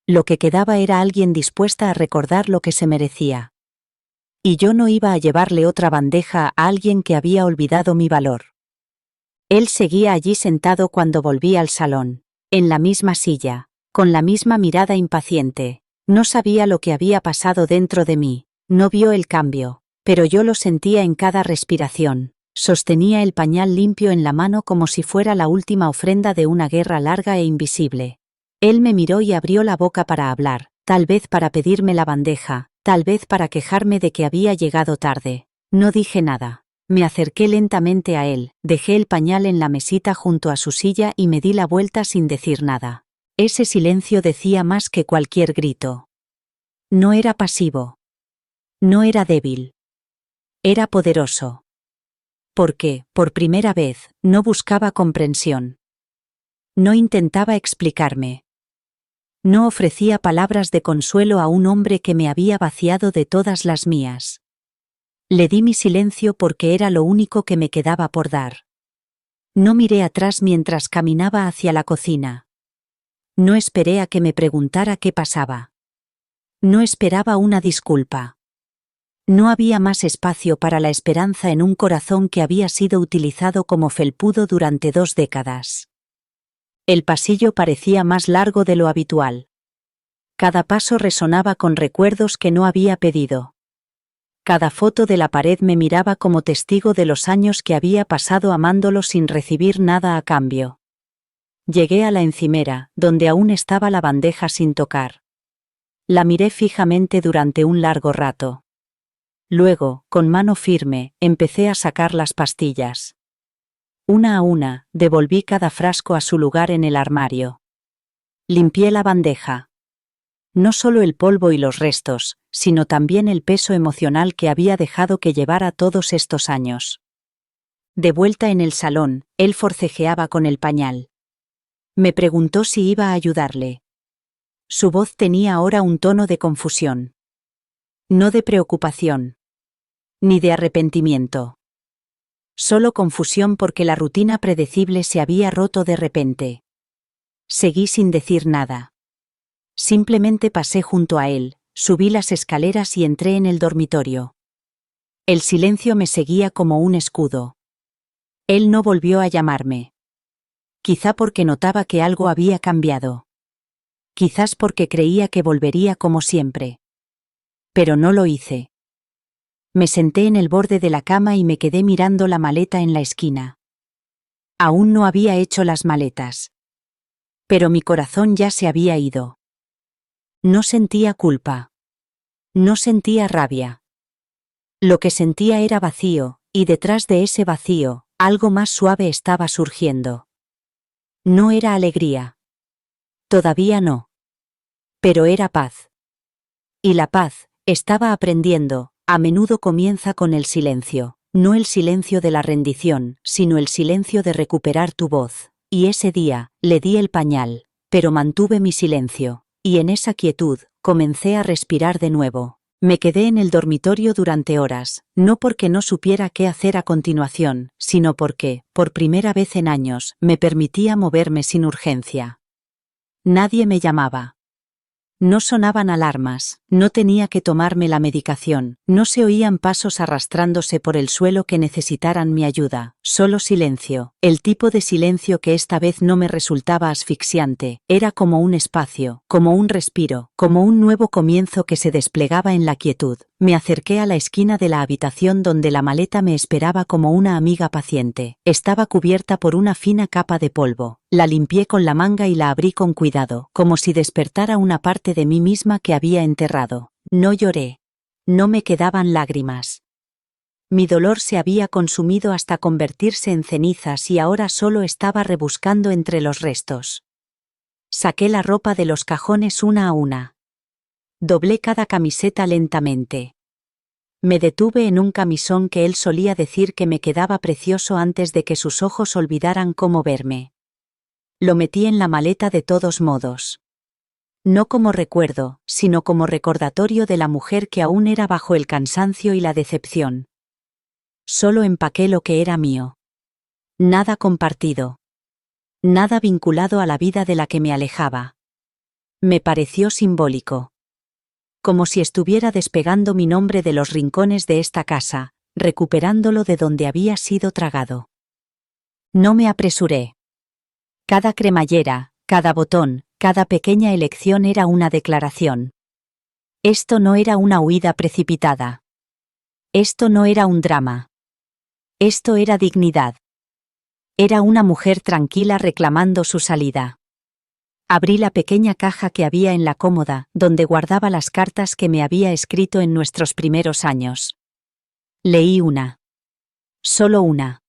Lo que quedaba era alguien dispuesta a recordar lo que se merecía. Y yo no iba a llevarle otra bandeja a alguien que había olvidado mi valor. Él seguía allí sentado cuando volví al salón, en la misma silla, con la misma mirada impaciente. No sabía lo que había pasado dentro de mí, no vio el cambio, pero yo lo sentía en cada respiración. Sostenía el pañal limpio en la mano como si fuera la última ofrenda de una guerra larga e invisible. Él me miró y abrió la boca para hablar, tal vez para pedirme la bandeja, tal vez para quejarme de que había llegado tarde. No dije nada. Me acerqué lentamente a él, dejé el pañal en la mesita junto a su silla y me di la vuelta sin decir nada. Ese silencio decía más que cualquier grito. No era pasivo. No era débil. Era poderoso. Porque, por primera vez, no buscaba comprensión. No intentaba explicarme. No ofrecía palabras de consuelo a un hombre que me había vaciado de todas las mías. Le di mi silencio porque era lo único que me quedaba por dar. No miré atrás mientras caminaba hacia la cocina. No esperé a que me preguntara qué pasaba. No esperaba una disculpa. No había más espacio para la esperanza en un corazón que había sido utilizado como felpudo durante 2 décadas. El pasillo parecía más largo de lo habitual. Cada paso resonaba con recuerdos que no había pedido. Cada foto de la pared me miraba como testigo de los años que había pasado amándolo sin recibir nada a cambio. Llegué a la encimera, donde aún estaba la bandeja sin tocar. La miré fijamente durante un largo rato. Luego, con mano firme, empecé a sacar las pastillas. Una a una, devolví cada frasco a su lugar en el armario. Limpié la bandeja. No solo el polvo y los restos, sino también el peso emocional que había dejado que llevara todos estos años. De vuelta en el salón, él forcejeaba con el pañal. Me preguntó si iba a ayudarle. Su voz tenía ahora un tono de confusión. No de preocupación. Ni de arrepentimiento. Solo confusión porque la rutina predecible se había roto de repente. Seguí sin decir nada. Simplemente pasé junto a él, subí las escaleras y entré en el dormitorio. El silencio me seguía como un escudo. Él no volvió a llamarme. Quizá porque notaba que algo había cambiado. Quizás porque creía que volvería como siempre. Pero no lo hice. Me senté en el borde de la cama y me quedé mirando la maleta en la esquina. Aún no había hecho las maletas. Pero mi corazón ya se había ido. No sentía culpa. No sentía rabia. Lo que sentía era vacío, y detrás de ese vacío, algo más suave estaba surgiendo. No era alegría. Todavía no. Pero era paz. Y la paz, estaba aprendiendo, a menudo comienza con el silencio, no el silencio de la rendición, sino el silencio de recuperar tu voz. Y ese día, le di el pañal, pero mantuve mi silencio, y en esa quietud, comencé a respirar de nuevo. Me quedé en el dormitorio durante horas, no porque no supiera qué hacer a continuación, sino porque, por primera vez en años, me permitía moverme sin urgencia. Nadie me llamaba. No sonaban alarmas, no tenía que tomarme la medicación, no se oían pasos arrastrándose por el suelo que necesitaran mi ayuda, solo silencio, el tipo de silencio que esta vez no me resultaba asfixiante, era como un espacio, como un respiro, como un nuevo comienzo que se desplegaba en la quietud. Me acerqué a la esquina de la habitación donde la maleta me esperaba como una amiga paciente. Estaba cubierta por una fina capa de polvo. La limpié con la manga y la abrí con cuidado, como si despertara una parte de mí misma que había enterrado. No lloré. No me quedaban lágrimas. Mi dolor se había consumido hasta convertirse en cenizas y ahora solo estaba rebuscando entre los restos. Saqué la ropa de los cajones una a una. Doblé cada camiseta lentamente. Me detuve en un camisón que él solía decir que me quedaba precioso antes de que sus ojos olvidaran cómo verme. Lo metí en la maleta de todos modos. No como recuerdo, sino como recordatorio de la mujer que aún era bajo el cansancio y la decepción. Solo empaqué lo que era mío. Nada compartido. Nada vinculado a la vida de la que me alejaba. Me pareció simbólico. Como si estuviera despegando mi nombre de los rincones de esta casa, recuperándolo de donde había sido tragado. No me apresuré. Cada cremallera, cada botón, cada pequeña elección era una declaración. Esto no era una huida precipitada. Esto no era un drama. Esto era dignidad. Era una mujer tranquila reclamando su salida. Abrí la pequeña caja que había en la cómoda, donde guardaba las cartas que me había escrito en nuestros primeros años. Leí una. Solo una.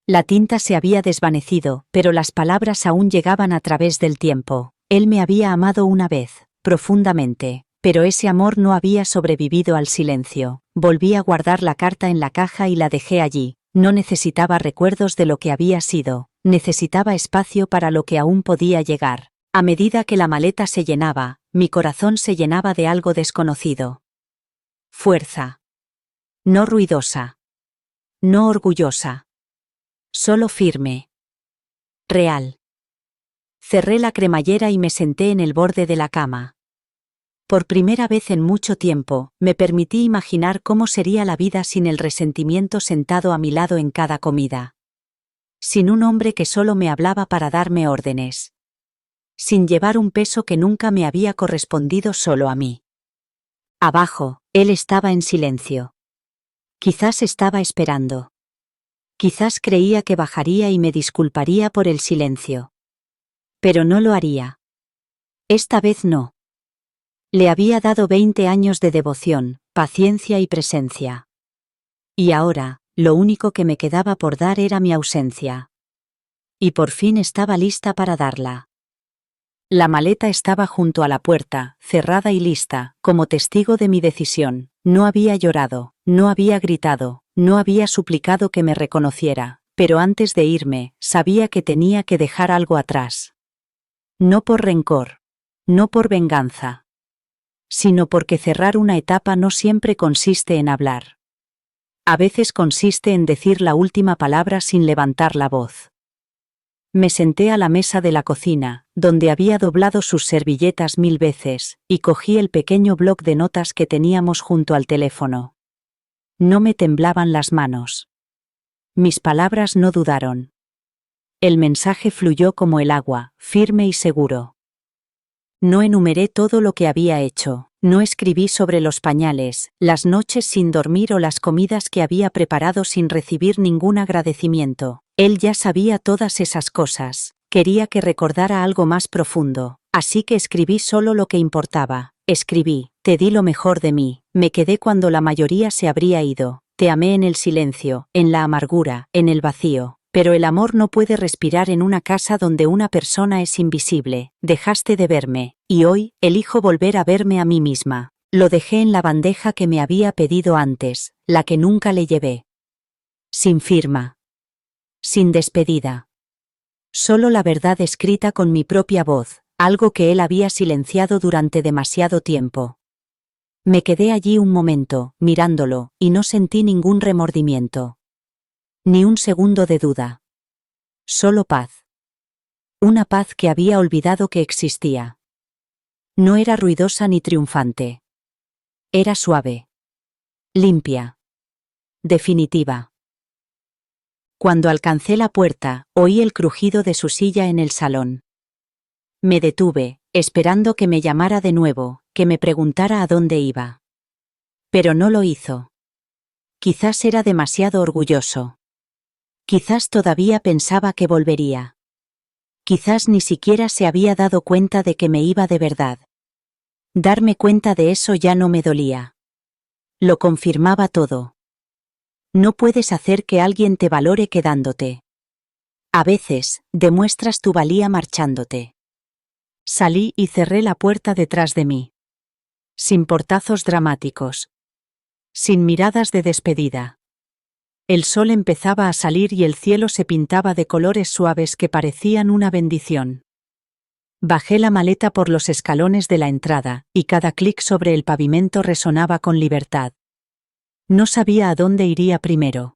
La tinta se había desvanecido, pero las palabras aún llegaban a través del tiempo. Él me había amado una vez, profundamente, pero ese amor no había sobrevivido al silencio. Volví a guardar la carta en la caja y la dejé allí. No necesitaba recuerdos de lo que había sido, necesitaba espacio para lo que aún podía llegar. A medida que la maleta se llenaba, mi corazón se llenaba de algo desconocido. Fuerza. No ruidosa. No orgullosa. Solo firme. Real. Cerré la cremallera y me senté en el borde de la cama. Por primera vez en mucho tiempo, me permití imaginar cómo sería la vida sin el resentimiento sentado a mi lado en cada comida. Sin un hombre que solo me hablaba para darme órdenes. Sin llevar un peso que nunca me había correspondido solo a mí. Abajo, él estaba en silencio. Quizás estaba esperando. Quizás creía que bajaría y me disculparía por el silencio. Pero no lo haría. Esta vez no. Le había dado 20 años de devoción, paciencia y presencia. Y ahora, lo único que me quedaba por dar era mi ausencia. Y por fin estaba lista para darla. La maleta estaba junto a la puerta, cerrada y lista, como testigo de mi decisión. No había llorado, no había gritado, no había suplicado que me reconociera. Pero antes de irme, sabía que tenía que dejar algo atrás. No por rencor, no por venganza, sino porque cerrar una etapa no siempre consiste en hablar. A veces consiste en decir la última palabra sin levantar la voz. Me senté a la mesa de la cocina, donde había doblado sus servilletas 1000 veces, y cogí el pequeño bloc de notas que teníamos junto al teléfono. No me temblaban las manos. Mis palabras no dudaron. El mensaje fluyó como el agua, firme y seguro. No enumeré todo lo que había hecho, no escribí sobre los pañales, las noches sin dormir o las comidas que había preparado sin recibir ningún agradecimiento. Él ya sabía todas esas cosas, quería que recordara algo más profundo, así que escribí solo lo que importaba. Escribí: te di lo mejor de mí, me quedé cuando la mayoría se habría ido, te amé en el silencio, en la amargura, en el vacío. Pero el amor no puede respirar en una casa donde una persona es invisible. Dejaste de verme, y hoy, elijo volver a verme a mí misma. Lo dejé en la bandeja que me había pedido antes, la que nunca le llevé. Sin firma. Sin despedida. Solo la verdad escrita con mi propia voz, algo que él había silenciado durante demasiado tiempo. Me quedé allí un momento, mirándolo, y no sentí ningún remordimiento. Ni un segundo de duda. Solo paz. Una paz que había olvidado que existía. No era ruidosa ni triunfante. Era suave. Limpia. Definitiva. Cuando alcancé la puerta, oí el crujido de su silla en el salón. Me detuve, esperando que me llamara de nuevo, que me preguntara a dónde iba. Pero no lo hizo. Quizás era demasiado orgulloso. Quizás todavía pensaba que volvería. Quizás ni siquiera se había dado cuenta de que me iba de verdad. Darme cuenta de eso ya no me dolía. Lo confirmaba todo. No puedes hacer que alguien te valore quedándote. A veces, demuestras tu valía marchándote. Salí y cerré la puerta detrás de mí. Sin portazos dramáticos. Sin miradas de despedida. El sol empezaba a salir y el cielo se pintaba de colores suaves que parecían una bendición. Bajé la maleta por los escalones de la entrada, y cada clic sobre el pavimento resonaba con libertad. No sabía a dónde iría primero.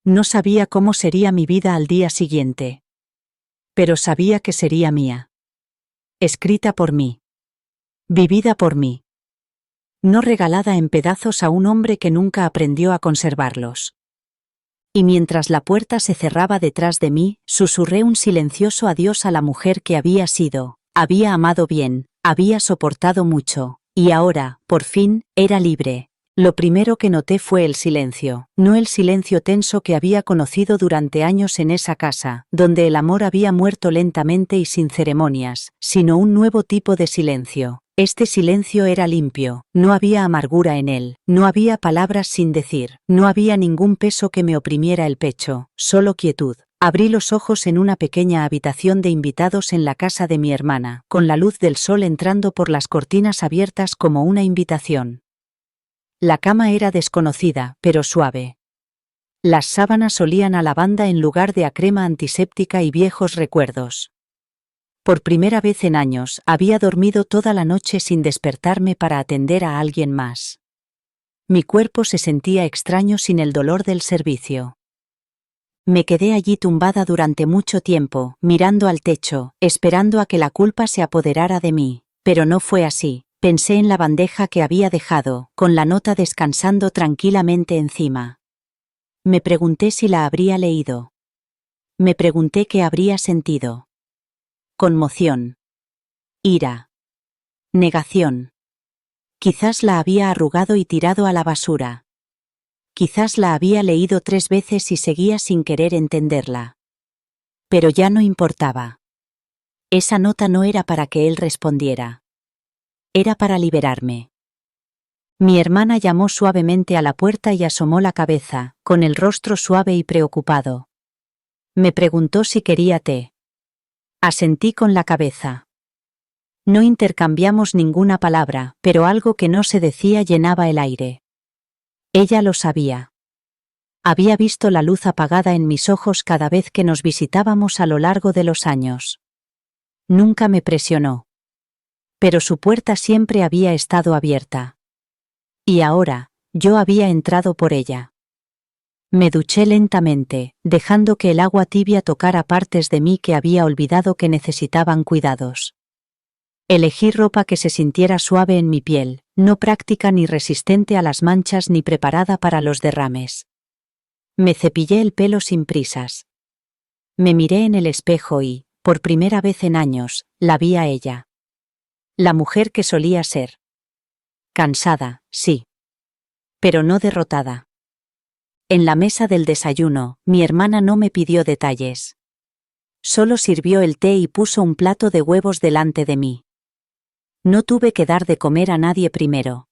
No sabía cómo sería mi vida al día siguiente. Pero sabía que sería mía. Escrita por mí. Vivida por mí. No regalada en pedazos a un hombre que nunca aprendió a conservarlos. Y mientras la puerta se cerraba detrás de mí, susurré un silencioso adiós a la mujer que había sido. Había amado bien, había soportado mucho, y ahora, por fin, era libre. Lo primero que noté fue el silencio, no el silencio tenso que había conocido durante años en esa casa, donde el amor había muerto lentamente y sin ceremonias, sino un nuevo tipo de silencio. Este silencio era limpio, no había amargura en él, no había palabras sin decir, no había ningún peso que me oprimiera el pecho, solo quietud. Abrí los ojos en una pequeña habitación de invitados en la casa de mi hermana, con la luz del sol entrando por las cortinas abiertas como una invitación. La cama era desconocida, pero suave. Las sábanas olían a lavanda en lugar de a crema antiséptica y viejos recuerdos. Por primera vez en años, había dormido toda la noche sin despertarme para atender a alguien más. Mi cuerpo se sentía extraño sin el dolor del servicio. Me quedé allí tumbada durante mucho tiempo, mirando al techo, esperando a que la culpa se apoderara de mí. Pero no fue así. Pensé en la bandeja que había dejado, con la nota descansando tranquilamente encima. Me pregunté si la habría leído. Me pregunté qué habría sentido. Conmoción. Ira. Negación. Quizás la había arrugado y tirado a la basura. Quizás la había leído 3 veces y seguía sin querer entenderla. Pero ya no importaba. Esa nota no era para que él respondiera. Era para liberarme. Mi hermana llamó suavemente a la puerta y asomó la cabeza, con el rostro suave y preocupado. Me preguntó si quería té. Asentí con la cabeza. No intercambiamos ninguna palabra, pero algo que no se decía llenaba el aire. Ella lo sabía. Había visto la luz apagada en mis ojos cada vez que nos visitábamos a lo largo de los años. Nunca me presionó. Pero su puerta siempre había estado abierta. Y ahora, yo había entrado por ella. Me duché lentamente, dejando que el agua tibia tocara partes de mí que había olvidado que necesitaban cuidados. Elegí ropa que se sintiera suave en mi piel, no práctica ni resistente a las manchas ni preparada para los derrames. Me cepillé el pelo sin prisas. Me miré en el espejo y, por primera vez en años, la vi a ella. La mujer que solía ser. Cansada, sí. Pero no derrotada. En la mesa del desayuno, mi hermana no me pidió detalles. Solo sirvió el té y puso un plato de huevos delante de mí. No tuve que dar de comer a nadie primero.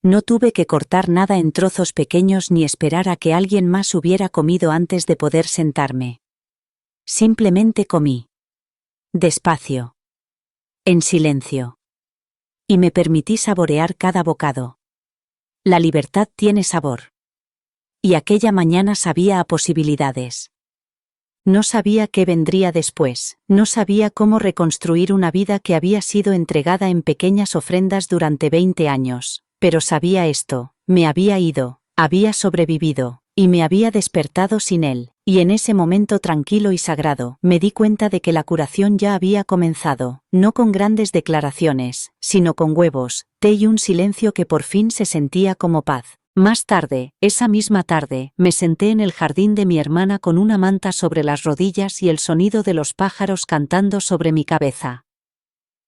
No tuve que cortar nada en trozos pequeños ni esperar a que alguien más hubiera comido antes de poder sentarme. Simplemente comí. Despacio. En silencio. Y me permití saborear cada bocado. La libertad tiene sabor. Y aquella mañana sabía a posibilidades. No sabía qué vendría después, no sabía cómo reconstruir una vida que había sido entregada en pequeñas ofrendas durante 20 años, pero sabía esto: me había ido, había sobrevivido, y me había despertado sin él, y en ese momento tranquilo y sagrado, me di cuenta de que la curación ya había comenzado, no con grandes declaraciones, sino con huevos, té y un silencio que por fin se sentía como paz. Más tarde, esa misma tarde, me senté en el jardín de mi hermana con una manta sobre las rodillas y el sonido de los pájaros cantando sobre mi cabeza.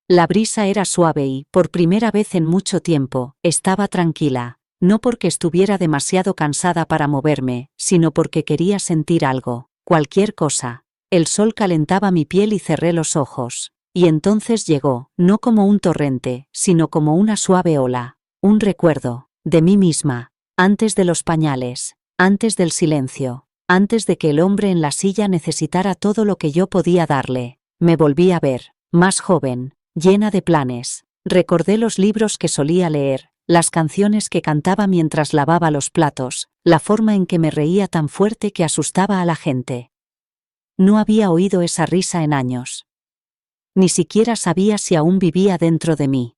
La brisa era suave y, por primera vez en mucho tiempo, estaba tranquila, no porque estuviera demasiado cansada para moverme, sino porque quería sentir algo, cualquier cosa. El sol calentaba mi piel y cerré los ojos. Y entonces llegó, no como un torrente, sino como una suave ola, un recuerdo, de mí misma. Antes de los pañales, antes del silencio, antes de que el hombre en la silla necesitara todo lo que yo podía darle, me volví a ver, más joven, llena de planes. Recordé los libros que solía leer, las canciones que cantaba mientras lavaba los platos, la forma en que me reía tan fuerte que asustaba a la gente. No había oído esa risa en años. Ni siquiera sabía si aún vivía dentro de mí.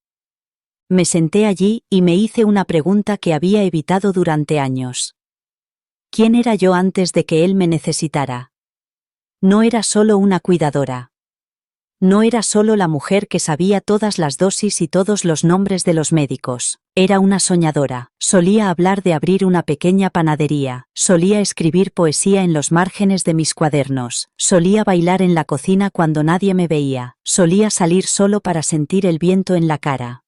Me senté allí y me hice una pregunta que había evitado durante años. ¿Quién era yo antes de que él me necesitara? No era solo una cuidadora. No era solo la mujer que sabía todas las dosis y todos los nombres de los médicos. Era una soñadora. Solía hablar de abrir una pequeña panadería. Solía escribir poesía en los márgenes de mis cuadernos. Solía bailar en la cocina cuando nadie me veía. Solía salir solo para sentir el viento en la cara.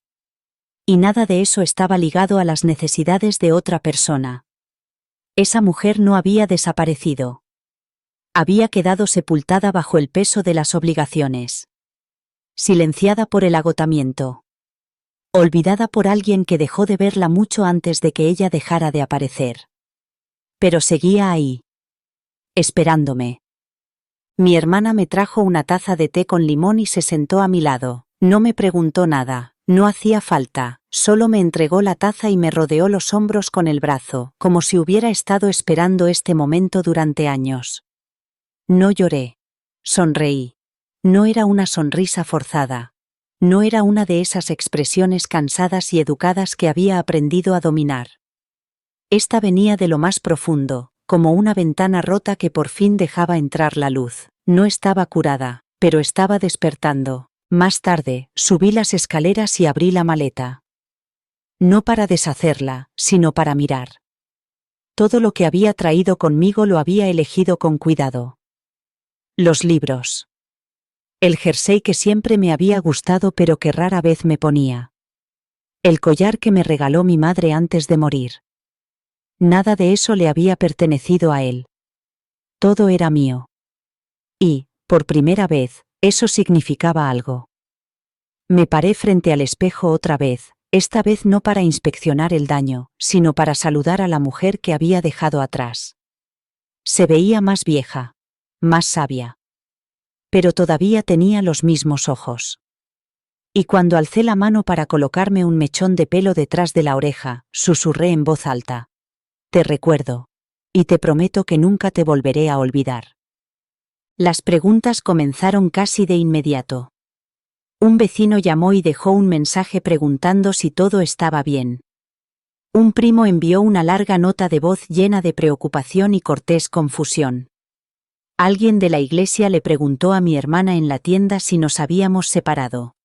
Y nada de eso estaba ligado a las necesidades de otra persona. Esa mujer no había desaparecido. Había quedado sepultada bajo el peso de las obligaciones. Silenciada por el agotamiento. Olvidada por alguien que dejó de verla mucho antes de que ella dejara de aparecer. Pero seguía ahí. Esperándome. Mi hermana me trajo una taza de té con limón y se sentó a mi lado. No me preguntó nada. No hacía falta, solo me entregó la taza y me rodeó los hombros con el brazo, como si hubiera estado esperando este momento durante años. No lloré. Sonreí. No era una sonrisa forzada. No era una de esas expresiones cansadas y educadas que había aprendido a dominar. Esta venía de lo más profundo, como una ventana rota que por fin dejaba entrar la luz. No estaba curada, pero estaba despertando. Más tarde, subí las escaleras y abrí la maleta. No para deshacerla, sino para mirar. Todo lo que había traído conmigo lo había elegido con cuidado. Los libros. El jersey que siempre me había gustado pero que rara vez me ponía. El collar que me regaló mi madre antes de morir. Nada de eso le había pertenecido a él. Todo era mío. Y, por primera vez, eso significaba algo. Me paré frente al espejo otra vez, esta vez no para inspeccionar el daño, sino para saludar a la mujer que había dejado atrás. Se veía más vieja, más sabia. Pero todavía tenía los mismos ojos. Y cuando alcé la mano para colocarme un mechón de pelo detrás de la oreja, susurré en voz alta: «Te recuerdo». y te prometo que nunca te volveré a olvidar. Las preguntas comenzaron casi de inmediato. Un vecino llamó y dejó un mensaje preguntando si todo estaba bien. Un primo envió una larga nota de voz llena de preocupación y cortés confusión. Alguien de la iglesia le preguntó a mi hermana en la tienda si nos habíamos separado.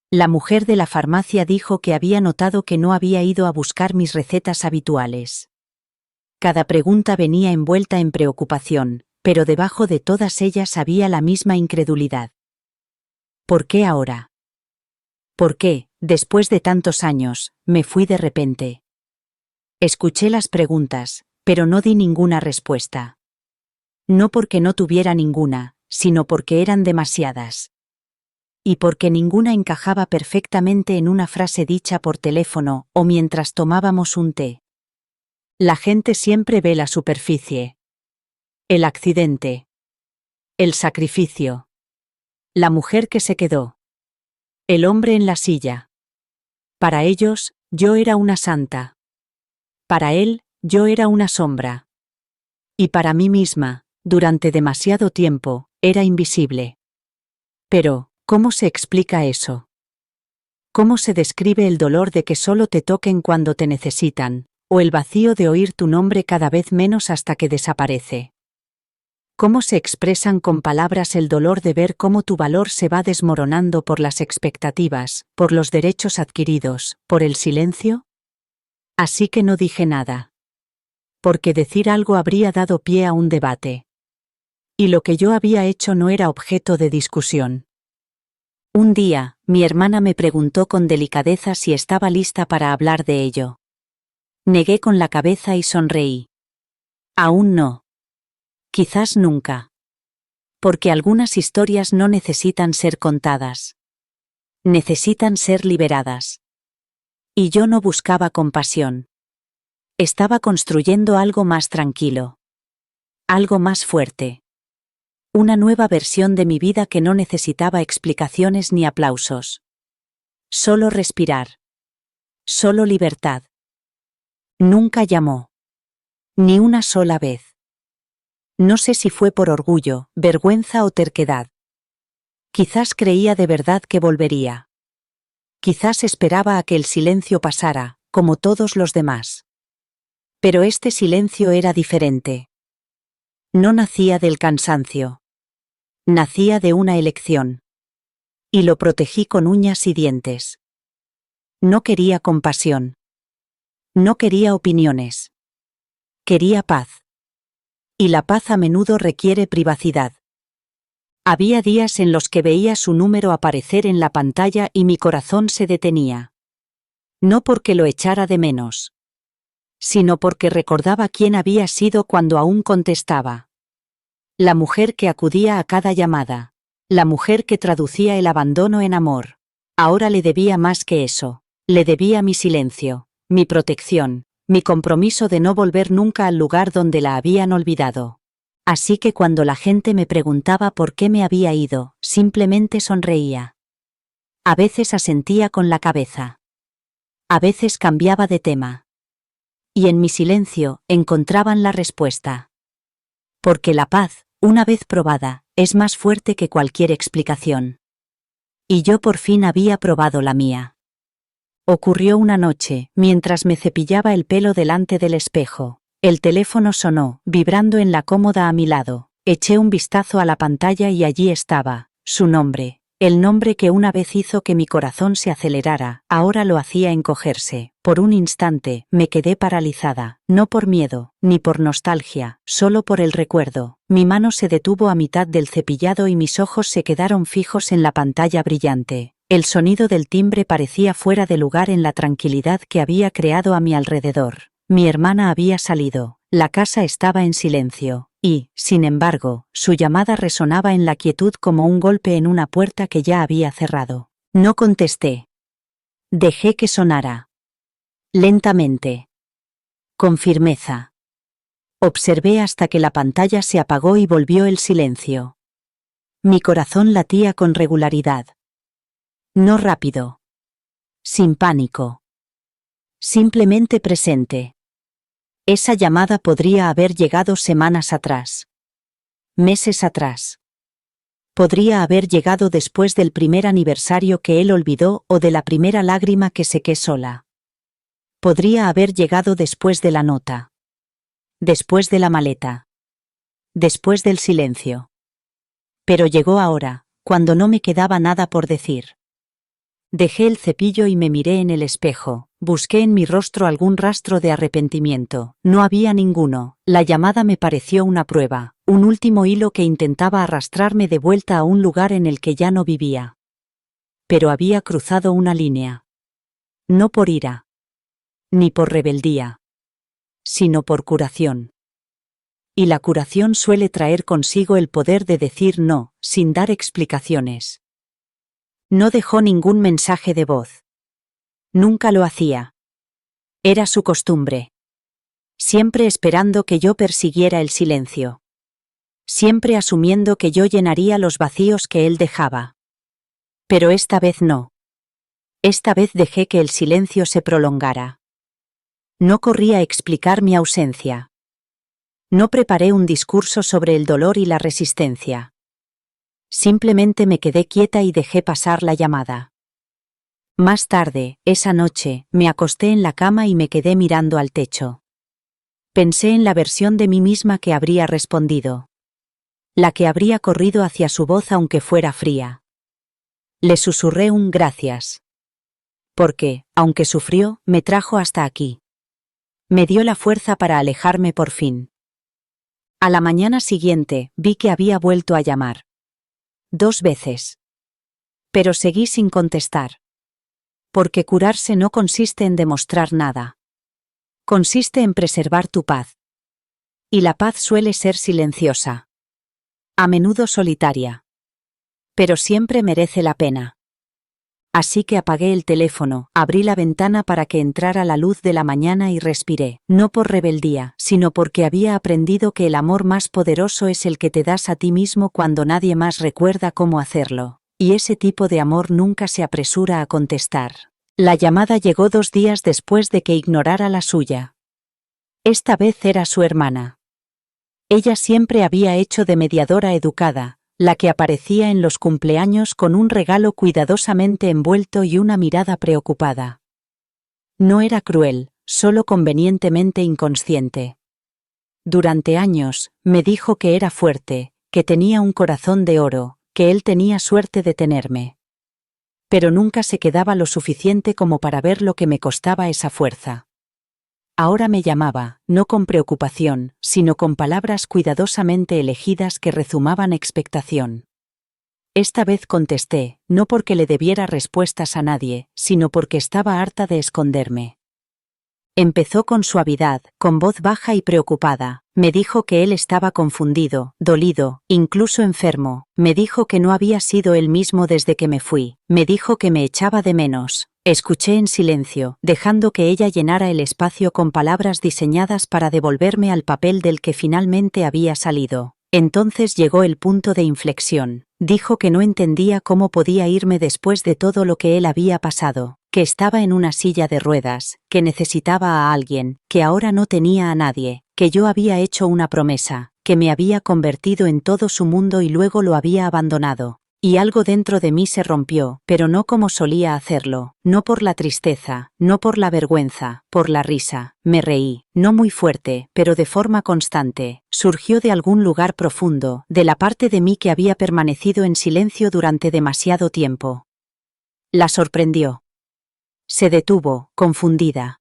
La mujer de la farmacia dijo que había notado que no había ido a buscar mis recetas habituales. Cada pregunta venía envuelta en preocupación, pero debajo de todas ellas había la misma incredulidad. ¿Por qué ahora? ¿Por qué, después de tantos años, me fui de repente? Escuché las preguntas, pero no di ninguna respuesta. No porque no tuviera ninguna, sino porque eran demasiadas. Y porque ninguna encajaba perfectamente en una frase dicha por teléfono o mientras tomábamos un té. La gente siempre ve la superficie. El accidente. El sacrificio. La mujer que se quedó. El hombre en la silla. Para ellos, yo era una santa. Para él, yo era una sombra. Y para mí misma, durante demasiado tiempo, era invisible. Pero, ¿cómo se explica eso? ¿Cómo se describe el dolor de que solo te toquen cuando te necesitan, o el vacío de oír tu nombre cada vez menos hasta que desaparece? ¿Cómo se expresan con palabras el dolor de ver cómo tu valor se va desmoronando por las expectativas, por los derechos adquiridos, por el silencio? Así que no dije nada. Porque decir algo habría dado pie a un debate. Y lo que yo había hecho no era objeto de discusión. Un día, mi hermana me preguntó con delicadeza si estaba lista para hablar de ello. Negué con la cabeza y sonreí. Aún no. Quizás nunca. Porque algunas historias no necesitan ser contadas. Necesitan ser liberadas. Y yo no buscaba compasión. Estaba construyendo algo más tranquilo. Algo más fuerte. Una nueva versión de mi vida que no necesitaba explicaciones ni aplausos. Solo respirar. Solo libertad. Nunca llamó. Ni una sola vez. No sé si fue por orgullo, vergüenza o terquedad. Quizás creía de verdad que volvería. Quizás esperaba a que el silencio pasara, como todos los demás. Pero este silencio era diferente. No nacía del cansancio. Nacía de una elección. Y lo protegí con uñas y dientes. No quería compasión. No quería opiniones. Quería paz. Y la paz a menudo requiere privacidad. Había días en los que veía su número aparecer en la pantalla y mi corazón se detenía. No porque lo echara de menos, sino porque recordaba quién había sido cuando aún contestaba. La mujer que acudía a cada llamada. La mujer que traducía el abandono en amor. Ahora le debía más que eso. Le debía mi silencio, mi protección, mi compromiso de no volver nunca al lugar donde la habían olvidado. Así que cuando la gente me preguntaba por qué me había ido, simplemente sonreía. A veces asentía con la cabeza. A veces cambiaba de tema. Y en mi silencio encontraban la respuesta. Porque la paz, una vez probada, es más fuerte que cualquier explicación. Y yo por fin había probado la mía. Ocurrió una noche, mientras me cepillaba el pelo delante del espejo. El teléfono sonó, vibrando en la cómoda a mi lado. Eché un vistazo a la pantalla y allí estaba, su nombre. El nombre que una vez hizo que mi corazón se acelerara, ahora lo hacía encogerse. Por un instante, me quedé paralizada, no por miedo, ni por nostalgia, solo por el recuerdo. Mi mano se detuvo a mitad del cepillado y mis ojos se quedaron fijos en la pantalla brillante. El sonido del timbre parecía fuera de lugar en la tranquilidad que había creado a mi alrededor. Mi hermana había salido, la casa estaba en silencio. Y, sin embargo, su llamada resonaba en la quietud como un golpe en una puerta que ya había cerrado. No contesté. Dejé que sonara. Lentamente. Con firmeza. Observé hasta que la pantalla se apagó y volvió el silencio. Mi corazón latía con regularidad. No rápido. Sin pánico. Simplemente presente. Esa llamada podría haber llegado semanas atrás. Meses atrás. Podría haber llegado después del primer aniversario que él olvidó o de la primera lágrima que sequé sola. Podría haber llegado después de la nota. Después de la maleta. Después del silencio. Pero llegó ahora, cuando no me quedaba nada por decir. Dejé el cepillo y me miré en el espejo, busqué en mi rostro algún rastro de arrepentimiento, no había ninguno, la llamada me pareció una prueba, un último hilo que intentaba arrastrarme de vuelta a un lugar en el que ya no vivía. Pero había cruzado una línea. No por ira. Ni por rebeldía. Sino por curación. Y la curación suele traer consigo el poder de decir no, sin dar explicaciones. No dejó ningún mensaje de voz. Nunca lo hacía. Era su costumbre. Siempre esperando que yo persiguiera el silencio. Siempre asumiendo que yo llenaría los vacíos que él dejaba. Pero esta vez no. Esta vez dejé que el silencio se prolongara. No corrí a explicar mi ausencia. No preparé un discurso sobre el dolor y la resistencia. Simplemente me quedé quieta y dejé pasar la llamada. Más tarde, esa noche, me acosté en la cama y me quedé mirando al techo. Pensé en la versión de mí misma que habría respondido. La que habría corrido hacia su voz aunque fuera fría. Le susurré un gracias. Porque, aunque sufrió, me trajo hasta aquí. Me dio la fuerza para alejarme por fin. A la mañana siguiente, vi que había vuelto a llamar. 2 veces. Pero seguí sin contestar. Porque curarse no consiste en demostrar nada. Consiste en preservar tu paz. Y la paz suele ser silenciosa. A menudo solitaria. Pero siempre merece la pena. Así que apagué el teléfono, abrí la ventana para que entrara la luz de la mañana y respiré, no por rebeldía, sino porque había aprendido que el amor más poderoso es el que te das a ti mismo cuando nadie más recuerda cómo hacerlo, y ese tipo de amor nunca se apresura a contestar. La llamada llegó 2 días después de que ignorara la suya. Esta vez era su hermana. Ella siempre había hecho de mediadora educada, la que aparecía en los cumpleaños con un regalo cuidadosamente envuelto y una mirada preocupada. No era cruel, solo convenientemente inconsciente. Durante años, me dijo que era fuerte, que tenía un corazón de oro, que él tenía suerte de tenerme. Pero nunca se quedaba lo suficiente como para ver lo que me costaba esa fuerza. Ahora me llamaba, no con preocupación, sino con palabras cuidadosamente elegidas que rezumaban expectación. Esta vez contesté, no porque le debiera respuestas a nadie, sino porque estaba harta de esconderme. Empezó con suavidad, con voz baja y preocupada. Me dijo que él estaba confundido, dolido, incluso enfermo. Me dijo que no había sido él mismo desde que me fui. Me dijo que me echaba de menos. Escuché en silencio, dejando que ella llenara el espacio con palabras diseñadas para devolverme al papel del que finalmente había salido. Entonces llegó el punto de inflexión. Dijo que no entendía cómo podía irme después de todo lo que él había pasado, que estaba en una silla de ruedas, que necesitaba a alguien, que ahora no tenía a nadie, que yo había hecho una promesa, que me había convertido en todo su mundo y luego lo había abandonado. Y algo dentro de mí se rompió, pero no como solía hacerlo, no por la tristeza, no por la vergüenza, por la risa. Me reí, no muy fuerte, pero de forma constante. Surgió de algún lugar profundo, de la parte de mí que había permanecido en silencio durante demasiado tiempo. La sorprendió. Se detuvo, confundida.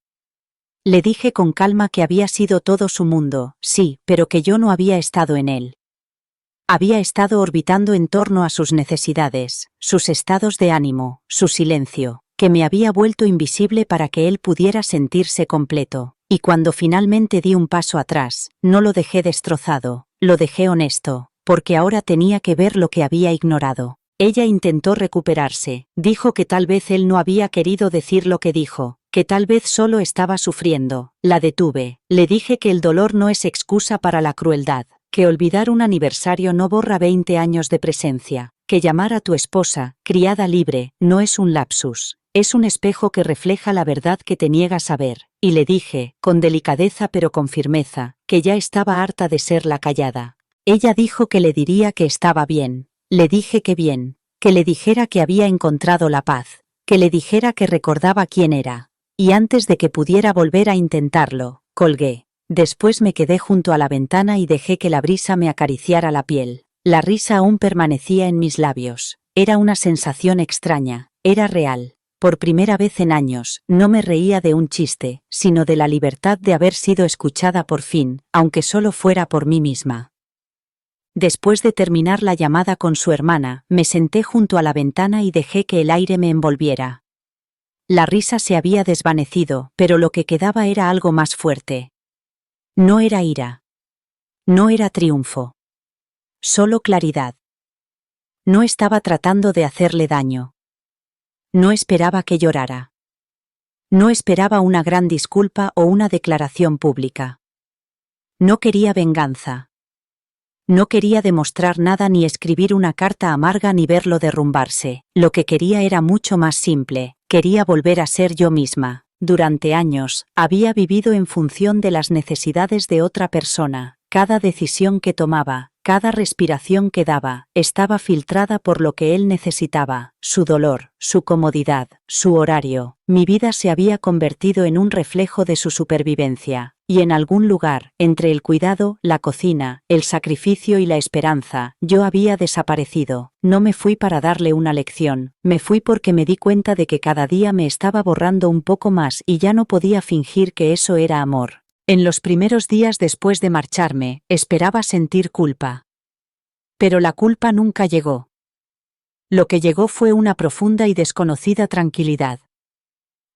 Le dije con calma que había sido todo su mundo, sí, pero que yo no había estado en él. Había estado orbitando en torno a sus necesidades, sus estados de ánimo, su silencio, que me había vuelto invisible para que él pudiera sentirse completo. Y cuando finalmente di un paso atrás, no lo dejé destrozado, lo dejé honesto, porque ahora tenía que ver lo que había ignorado. Ella intentó recuperarse, dijo que tal vez él no había querido decir lo que dijo, que tal vez solo estaba sufriendo. La detuve, le dije que el dolor no es excusa para la crueldad, que olvidar un aniversario no borra 20 años de presencia, que llamar a tu esposa, criada libre, no es un lapsus, es un espejo que refleja la verdad que te niegas a ver, y le dije, con delicadeza pero con firmeza, que ya estaba harta de ser la callada. Ella dijo que le diría que estaba bien. Le dije que bien, que le dijera que había encontrado la paz, que le dijera que recordaba quién era. Y antes de que pudiera volver a intentarlo, colgué. Después me quedé junto a la ventana y dejé que la brisa me acariciara la piel. La risa aún permanecía en mis labios. Era una sensación extraña, era real. Por primera vez en años, no me reía de un chiste, sino de la libertad de haber sido escuchada por fin, aunque solo fuera por mí misma. Después de terminar la llamada con su hermana, me senté junto a la ventana y dejé que el aire me envolviera. La risa se había desvanecido, pero lo que quedaba era algo más fuerte. No era ira. No era triunfo. Solo claridad. No estaba tratando de hacerle daño. No esperaba que llorara. No esperaba una gran disculpa o una declaración pública. No quería venganza. No quería demostrar nada ni escribir una carta amarga ni verlo derrumbarse. Lo que quería era mucho más simple. Quería volver a ser yo misma. Durante años, había vivido en función de las necesidades de otra persona. Cada decisión que tomaba, cada respiración que daba, estaba filtrada por lo que él necesitaba, su dolor, su comodidad, su horario. Mi vida se había convertido en un reflejo de su supervivencia. Y en algún lugar, entre el cuidado, la cocina, el sacrificio y la esperanza, yo había desaparecido. No me fui para darle una lección, me fui porque me di cuenta de que cada día me estaba borrando un poco más y ya no podía fingir que eso era amor. En los primeros días después de marcharme, esperaba sentir culpa. Pero la culpa nunca llegó. Lo que llegó fue una profunda y desconocida tranquilidad.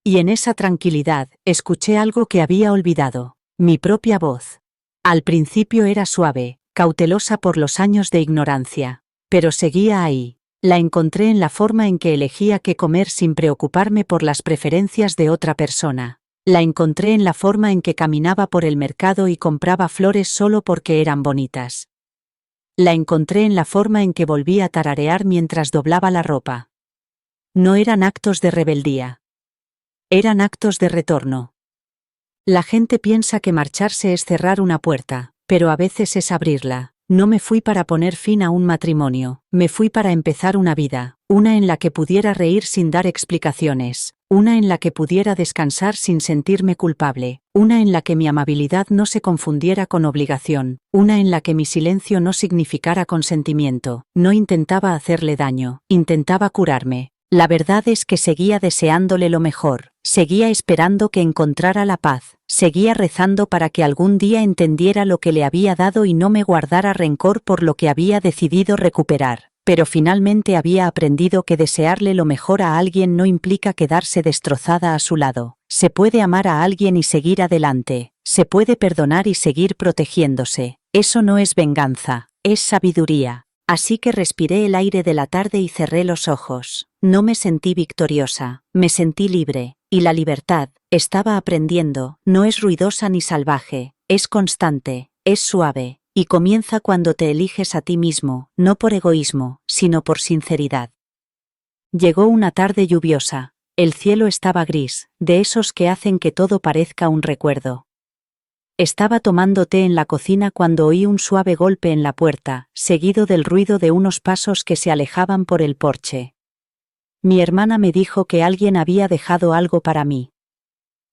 Y en esa tranquilidad, escuché algo que había olvidado, mi propia voz. Al principio era suave, cautelosa por los años de ignorancia, pero seguía ahí. La encontré en la forma en que elegía qué comer sin preocuparme por las preferencias de otra persona. La encontré en la forma en que caminaba por el mercado y compraba flores solo porque eran bonitas. La encontré en la forma en que volvía a tararear mientras doblaba la ropa. No eran actos de rebeldía. Eran actos de retorno. La gente piensa que marcharse es cerrar una puerta, pero a veces es abrirla. No me fui para poner fin a un matrimonio, me fui para empezar una vida, una en la que pudiera reír sin dar explicaciones, una en la que pudiera descansar sin sentirme culpable, una en la que mi amabilidad no se confundiera con obligación, una en la que mi silencio no significara consentimiento. No intentaba hacerle daño, intentaba curarme. La verdad es que seguía deseándole lo mejor, seguía esperando que encontrara la paz, seguía rezando para que algún día entendiera lo que le había dado y no me guardara rencor por lo que había decidido recuperar. Pero finalmente había aprendido que desearle lo mejor a alguien no implica quedarse destrozada a su lado. Se puede amar a alguien y seguir adelante, se puede perdonar y seguir protegiéndose. Eso no es venganza, es sabiduría. Así que respiré el aire de la tarde y cerré los ojos. No me sentí victoriosa, me sentí libre, y la libertad, estaba aprendiendo, no es ruidosa ni salvaje, es constante, es suave, y comienza cuando te eliges a ti mismo, no por egoísmo, sino por sinceridad. Llegó una tarde lluviosa, el cielo estaba gris, de esos que hacen que todo parezca un recuerdo. Estaba tomando té en la cocina cuando oí un suave golpe en la puerta, seguido del ruido de unos pasos que se alejaban por el porche. Mi hermana me dijo que alguien había dejado algo para mí.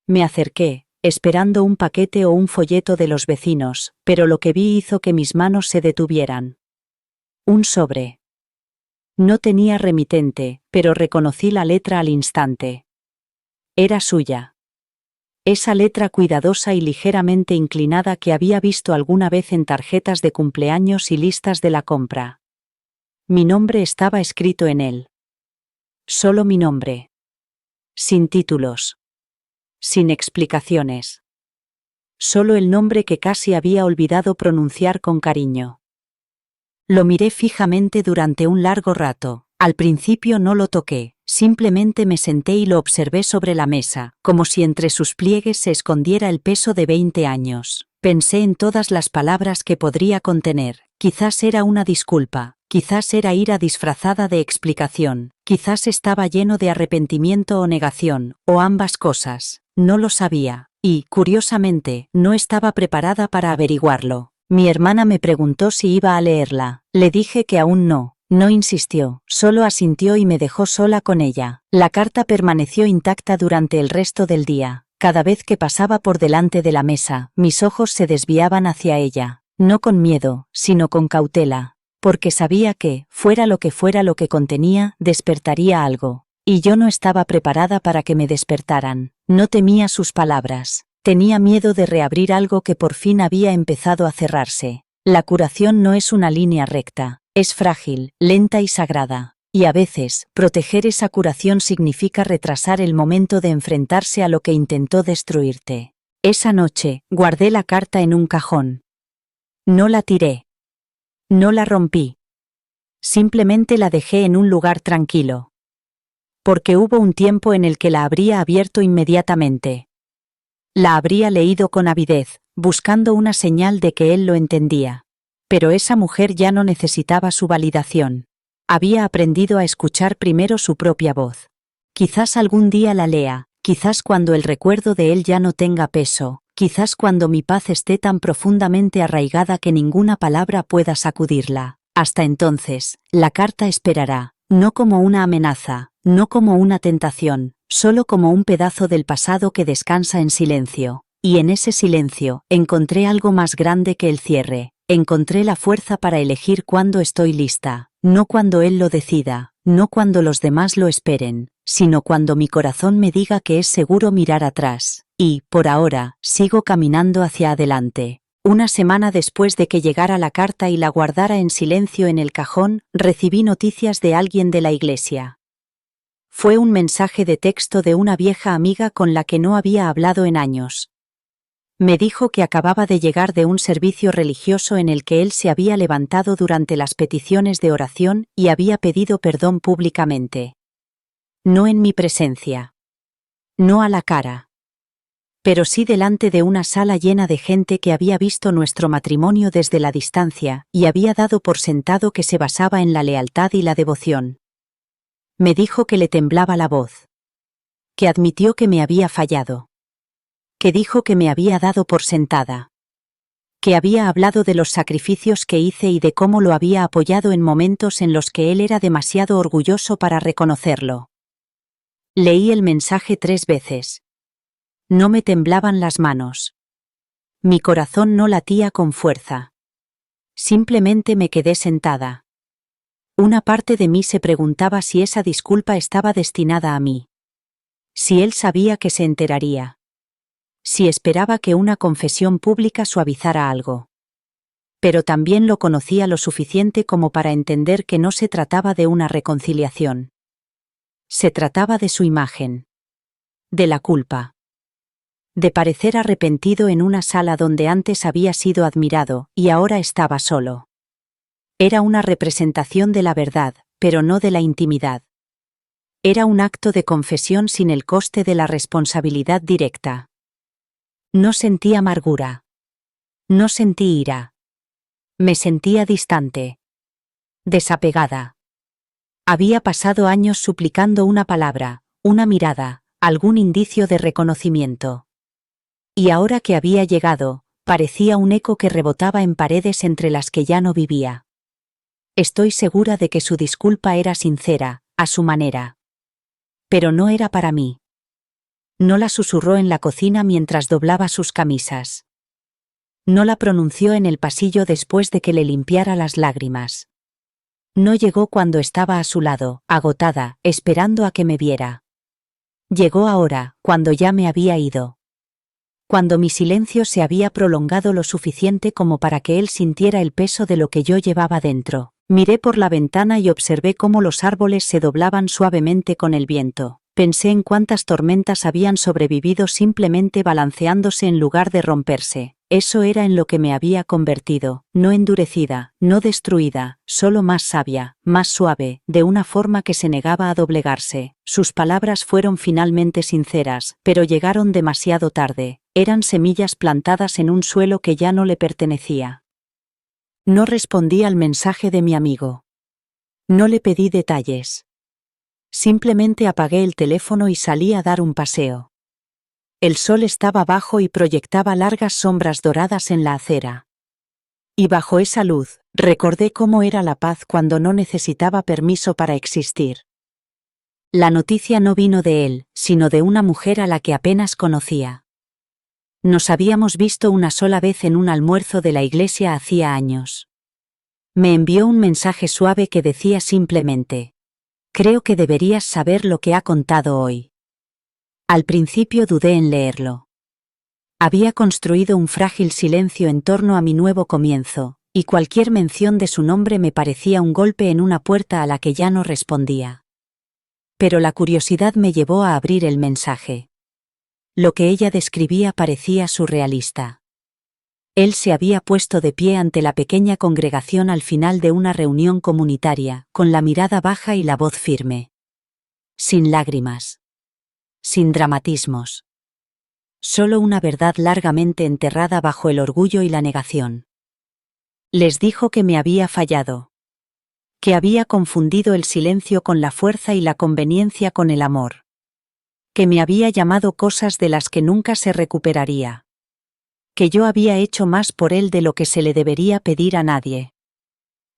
Me acerqué, esperando un paquete o un folleto de los vecinos, pero lo que vi hizo que mis manos se detuvieran. Un sobre. No tenía remitente, pero reconocí la letra al instante. Era suya. Esa letra cuidadosa y ligeramente inclinada que había visto alguna vez en tarjetas de cumpleaños y listas de la compra. Mi nombre estaba escrito en él. Solo mi nombre. Sin títulos. Sin explicaciones. Solo el nombre que casi había olvidado pronunciar con cariño. Lo miré fijamente durante un largo rato. Al principio no lo toqué. Simplemente me senté y lo observé sobre la mesa, como si entre sus pliegues se escondiera el peso de 20 años. Pensé en todas las palabras que podría contener. Quizás era una disculpa, quizás era ira disfrazada de explicación, quizás estaba lleno de arrepentimiento o negación, o ambas cosas. No lo sabía, Y, curiosamente, no estaba preparada para averiguarlo. Mi hermana me preguntó si iba a leerla. Le dije que aún no. No insistió, solo asintió y me dejó sola con ella. La carta permaneció intacta durante el resto del día. Cada vez que pasaba por delante de la mesa, mis ojos se desviaban hacia ella. No con miedo, sino con cautela. Porque sabía que, fuera lo que contenía, despertaría algo. Y yo no estaba preparada para que me despertaran. No temía sus palabras. Tenía miedo de reabrir algo que por fin había empezado a cerrarse. La curación no es una línea recta. Es frágil, lenta y sagrada. Y a veces, proteger esa curación significa retrasar el momento de enfrentarse a lo que intentó destruirte. Esa noche, guardé la carta en un cajón. No la tiré. No la rompí. Simplemente la dejé en un lugar tranquilo. Porque hubo un tiempo en el que la habría abierto inmediatamente. La habría leído con avidez, buscando una señal de que él lo entendía. Pero esa mujer ya no necesitaba su validación. Había aprendido a escuchar primero su propia voz. Quizás algún día la lea, quizás cuando el recuerdo de él ya no tenga peso, quizás cuando mi paz esté tan profundamente arraigada que ninguna palabra pueda sacudirla. Hasta entonces, la carta esperará, no como una amenaza, no como una tentación, solo como un pedazo del pasado que descansa en silencio. Y en ese silencio, encontré algo más grande que el cierre. Encontré la fuerza para elegir cuándo estoy lista, no cuando él lo decida, no cuando los demás lo esperen, sino cuando mi corazón me diga que es seguro mirar atrás. Y, por ahora, sigo caminando hacia adelante. Una semana después de que llegara la carta y la guardara en silencio en el cajón, recibí noticias de alguien de la iglesia. Fue un mensaje de texto de una vieja amiga con la que no había hablado en años. Me dijo que acababa de llegar de un servicio religioso en el que él se había levantado durante las peticiones de oración y había pedido perdón públicamente. No en mi presencia. No a la cara. Pero sí delante de una sala llena de gente que había visto nuestro matrimonio desde la distancia y había dado por sentado que se basaba en la lealtad y la devoción. Me dijo que le temblaba la voz. Que admitió que me había fallado. Que dijo que me había dado por sentada. Que había hablado de los sacrificios que hice y de cómo lo había apoyado en momentos en los que él era demasiado orgulloso para reconocerlo. Leí el mensaje 3 veces. No me temblaban las manos. Mi corazón no latía con fuerza. Simplemente me quedé sentada. Una parte de mí se preguntaba si esa disculpa estaba destinada a mí. Si él sabía que se enteraría. Si esperaba que una confesión pública suavizara algo. Pero también lo conocía lo suficiente como para entender que no se trataba de una reconciliación. Se trataba de su imagen. De la culpa. De parecer arrepentido en una sala donde antes había sido admirado y ahora estaba solo. Era una representación de la verdad, pero no de la intimidad. Era un acto de confesión sin el coste de la responsabilidad directa. No sentí amargura. No sentí ira. Me sentía distante. Desapegada. Había pasado años suplicando una palabra, una mirada, algún indicio de reconocimiento. Y ahora que había llegado, parecía un eco que rebotaba en paredes entre las que ya no vivía. Estoy segura de que su disculpa era sincera, a su manera. Pero no era para mí. No la susurró en la cocina mientras doblaba sus camisas. No la pronunció en el pasillo después de que le limpiara las lágrimas. No llegó cuando estaba a su lado, agotada, esperando a que me viera. Llegó ahora, cuando ya me había ido. Cuando mi silencio se había prolongado lo suficiente como para que él sintiera el peso de lo que yo llevaba dentro. Miré por la ventana y observé cómo los árboles se doblaban suavemente con el viento. Pensé en cuántas tormentas habían sobrevivido simplemente balanceándose en lugar de romperse. Eso era en lo que me había convertido, no endurecida, no destruida, solo más sabia, más suave, de una forma que se negaba a doblegarse. Sus palabras fueron finalmente sinceras, pero llegaron demasiado tarde. Eran semillas plantadas en un suelo que ya no le pertenecía. No respondí al mensaje de mi amigo. No le pedí detalles. Simplemente apagué el teléfono y salí a dar un paseo. El sol estaba bajo y proyectaba largas sombras doradas en la acera. Y bajo esa luz, recordé cómo era la paz cuando no necesitaba permiso para existir. La noticia no vino de él, sino de una mujer a la que apenas conocía. Nos habíamos visto una sola vez en un almuerzo de la iglesia hacía años. Me envió un mensaje suave que decía simplemente: «Creo que deberías saber lo que ha contado hoy». Al principio dudé en leerlo. Había construido un frágil silencio en torno a mi nuevo comienzo, y cualquier mención de su nombre me parecía un golpe en una puerta a la que ya no respondía. Pero la curiosidad me llevó a abrir el mensaje. Lo que ella describía parecía surrealista. Él se había puesto de pie ante la pequeña congregación al final de una reunión comunitaria, con la mirada baja y la voz firme. Sin lágrimas. Sin dramatismos. Solo una verdad largamente enterrada bajo el orgullo y la negación. Les dijo que me había fallado. Que había confundido el silencio con la fuerza y la conveniencia con el amor. Que me había llamado cosas de las que nunca se recuperaría. Que yo había hecho más por él de lo que se le debería pedir a nadie.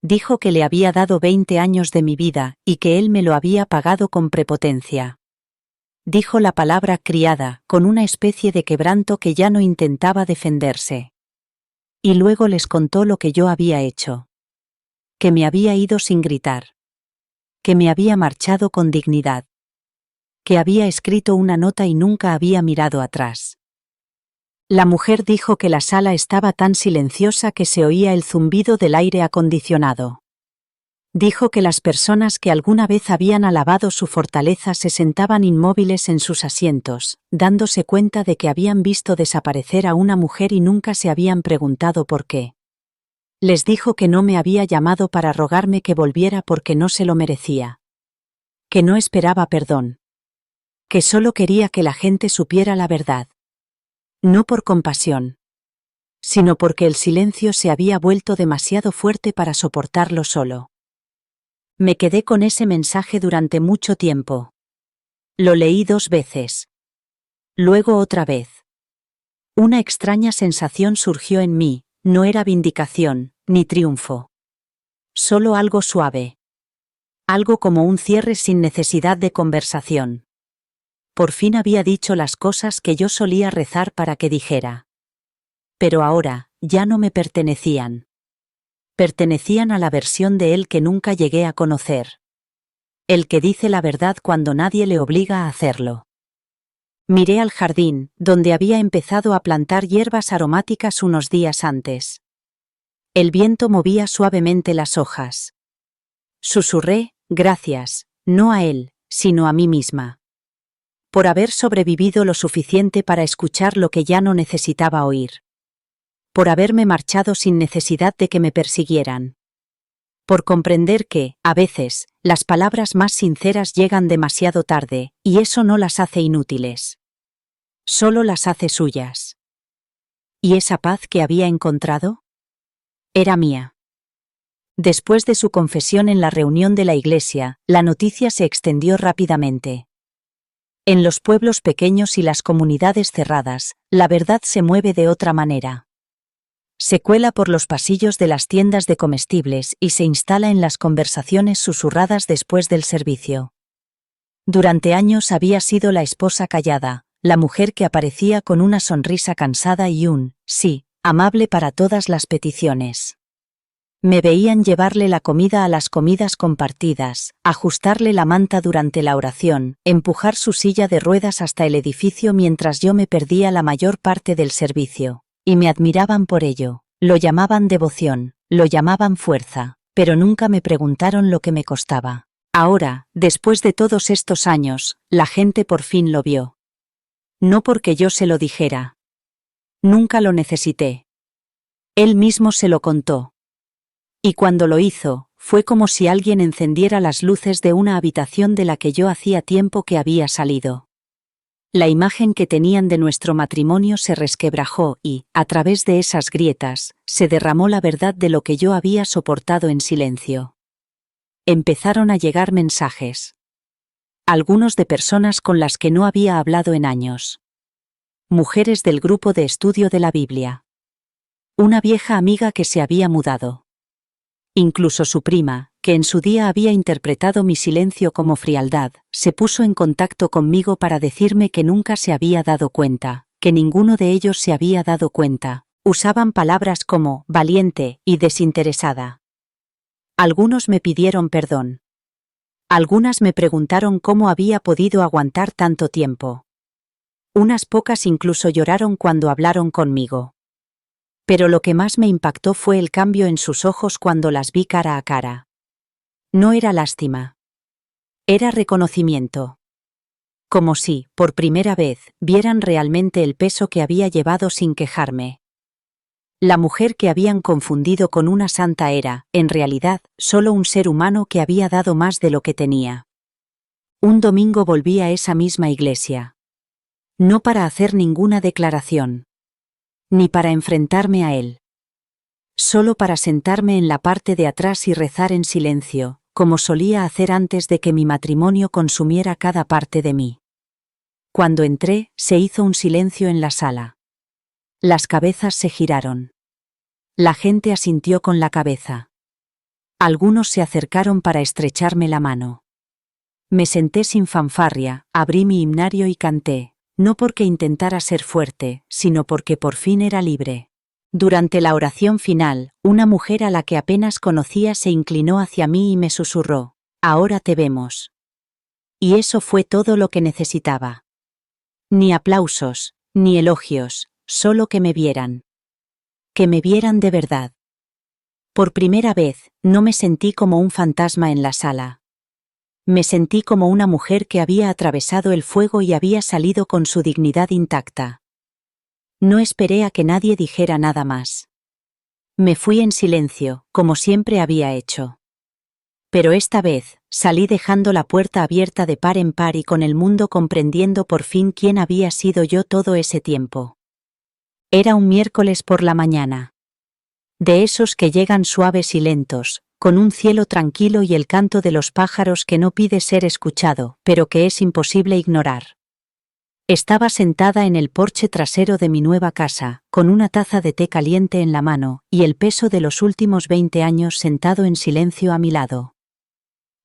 Dijo que le había dado 20 años de mi vida y que él me lo había pagado con prepotencia. Dijo la palabra criada, con una especie de quebranto que ya no intentaba defenderse. Y luego les contó lo que yo había hecho. Que me había ido sin gritar. Que me había marchado con dignidad. Que había escrito una nota y nunca había mirado atrás. La mujer dijo que la sala estaba tan silenciosa que se oía el zumbido del aire acondicionado. Dijo que las personas que alguna vez habían alabado su fortaleza se sentaban inmóviles en sus asientos, dándose cuenta de que habían visto desaparecer a una mujer y nunca se habían preguntado por qué. Les dijo que no me había llamado para rogarme que volviera porque no se lo merecía. Que no esperaba perdón. Que solo quería que la gente supiera la verdad. No por compasión, sino porque el silencio se había vuelto demasiado fuerte para soportarlo solo. Me quedé con ese mensaje durante mucho tiempo. Lo leí 2 veces. Luego otra vez. Una extraña sensación surgió en mí, no era vindicación, ni triunfo. Solo algo suave. Algo como un cierre sin necesidad de conversación. Por fin había dicho las cosas que yo solía rezar para que dijera. Pero ahora, ya no me pertenecían. Pertenecían a la versión de él que nunca llegué a conocer. El que dice la verdad cuando nadie le obliga a hacerlo. Miré al jardín, donde había empezado a plantar hierbas aromáticas unos días antes. El viento movía suavemente las hojas. Susurré, gracias, no a él, sino a mí misma. Por haber sobrevivido lo suficiente para escuchar lo que ya no necesitaba oír. Por haberme marchado sin necesidad de que me persiguieran. Por comprender que, a veces, las palabras más sinceras llegan demasiado tarde, y eso no las hace inútiles. Solo las hace suyas. ¿Y esa paz que había encontrado? Era mía. Después de su confesión en la reunión de la iglesia, la noticia se extendió rápidamente. En los pueblos pequeños y las comunidades cerradas, la verdad se mueve de otra manera. Se cuela por los pasillos de las tiendas de comestibles y se instala en las conversaciones susurradas después del servicio. Durante años había sido la esposa callada, la mujer que aparecía con una sonrisa cansada y un sí amable para todas las peticiones. Me veían llevarle la comida a las comidas compartidas, ajustarle la manta durante la oración, empujar su silla de ruedas hasta el edificio mientras yo me perdía la mayor parte del servicio, y me admiraban por ello, lo llamaban devoción, lo llamaban fuerza, pero nunca me preguntaron lo que me costaba. Ahora, después de todos estos años, la gente por fin lo vio. No porque yo se lo dijera. Nunca lo necesité. Él mismo se lo contó. Y cuando lo hizo, fue como si alguien encendiera las luces de una habitación de la que yo hacía tiempo que había salido. La imagen que tenían de nuestro matrimonio se resquebrajó y, a través de esas grietas, se derramó la verdad de lo que yo había soportado en silencio. Empezaron a llegar mensajes. Algunos de personas con las que no había hablado en años. Mujeres del grupo de estudio de la Biblia. Una vieja amiga que se había mudado. Incluso su prima, que en su día había interpretado mi silencio como frialdad, se puso en contacto conmigo para decirme que nunca se había dado cuenta, que ninguno de ellos se había dado cuenta. Usaban palabras como valiente y desinteresada. Algunos me pidieron perdón. Algunas me preguntaron cómo había podido aguantar tanto tiempo. Unas pocas incluso lloraron cuando hablaron conmigo. Pero lo que más me impactó fue el cambio en sus ojos cuando las vi cara a cara. No era lástima. Era reconocimiento. Como si, por primera vez, vieran realmente el peso que había llevado sin quejarme. La mujer que habían confundido con una santa era, en realidad, solo un ser humano que había dado más de lo que tenía. Un domingo volví a esa misma iglesia. No para hacer ninguna declaración. Ni para enfrentarme a él. Solo para sentarme en la parte de atrás y rezar en silencio, como solía hacer antes de que mi matrimonio consumiera cada parte de mí. Cuando entré, se hizo un silencio en la sala. Las cabezas se giraron. La gente asintió con la cabeza. Algunos se acercaron para estrecharme la mano. Me senté sin fanfarria, abrí mi himnario y canté. No porque intentara ser fuerte, sino porque por fin era libre. Durante la oración final, una mujer a la que apenas conocía se inclinó hacia mí y me susurró, «Ahora te vemos». Y eso fue todo lo que necesitaba. Ni aplausos, ni elogios, solo que me vieran. Que me vieran de verdad. Por primera vez, no me sentí como un fantasma en la sala. Me sentí como una mujer que había atravesado el fuego y había salido con su dignidad intacta. No esperé a que nadie dijera nada más. Me fui en silencio, como siempre había hecho. Pero esta vez, salí dejando la puerta abierta de par en par y con el mundo comprendiendo por fin quién había sido yo todo ese tiempo. Era un miércoles por la mañana. De esos que llegan suaves y lentos, con un cielo tranquilo y el canto de los pájaros que no pide ser escuchado, pero que es imposible ignorar. Estaba sentada en el porche trasero de mi nueva casa, con una taza de té caliente en la mano, y el peso de los últimos 20 años sentado en silencio a mi lado.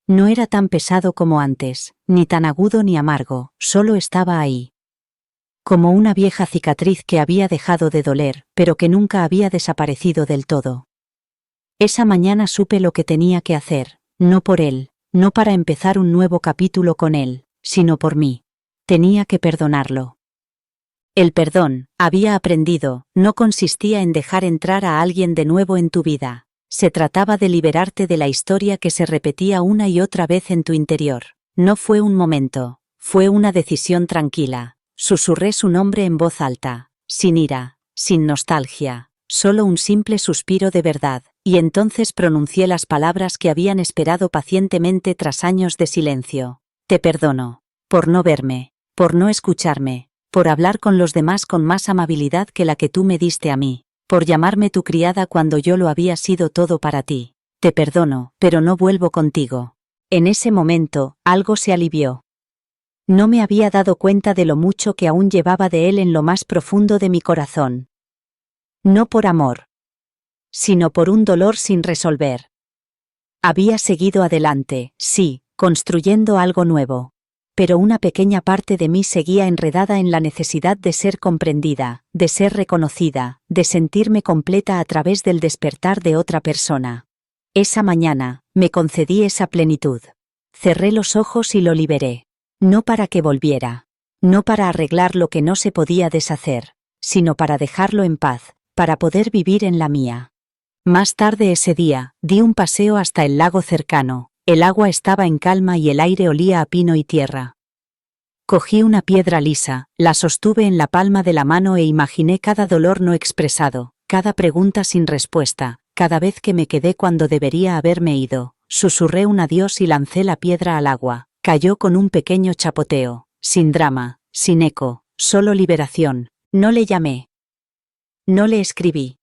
No era tan pesado como antes, ni tan agudo ni amargo, solo estaba ahí. Como una vieja cicatriz que había dejado de doler, pero que nunca había desaparecido del todo. Esa mañana supe lo que tenía que hacer, no por él, no para empezar un nuevo capítulo con él, sino por mí. Tenía que perdonarlo. El perdón, había aprendido, no consistía en dejar entrar a alguien de nuevo en tu vida. Se trataba de liberarte de la historia que se repetía una y otra vez en tu interior. No fue un momento, fue una decisión tranquila. Susurré su nombre en voz alta, sin ira, sin nostalgia. Solo un simple suspiro de verdad, y entonces pronuncié las palabras que habían esperado pacientemente tras años de silencio. Te perdono, por no verme, por no escucharme, por hablar con los demás con más amabilidad que la que tú me diste a mí, por llamarme tu criada cuando yo lo había sido todo para ti. Te perdono, pero no vuelvo contigo. En ese momento, algo se alivió. No me había dado cuenta de lo mucho que aún llevaba de él en lo más profundo de mi corazón. No por amor, sino por un dolor sin resolver. Había seguido adelante, sí, construyendo algo nuevo. Pero una pequeña parte de mí seguía enredada en la necesidad de ser comprendida, de ser reconocida, de sentirme completa a través del despertar de otra persona. Esa mañana, me concedí esa plenitud. Cerré los ojos y lo liberé. No para que volviera. No para arreglar lo que no se podía deshacer, sino para dejarlo en paz, para poder vivir en la mía. Más tarde ese día, di un paseo hasta el lago cercano. El agua estaba en calma y el aire olía a pino y tierra. Cogí una piedra lisa, la sostuve en la palma de la mano e imaginé cada dolor no expresado, cada pregunta sin respuesta, cada vez que me quedé cuando debería haberme ido. Susurré un adiós y lancé la piedra al agua. Cayó con un pequeño chapoteo, sin drama, sin eco, solo liberación. No le llamé. No le escribí.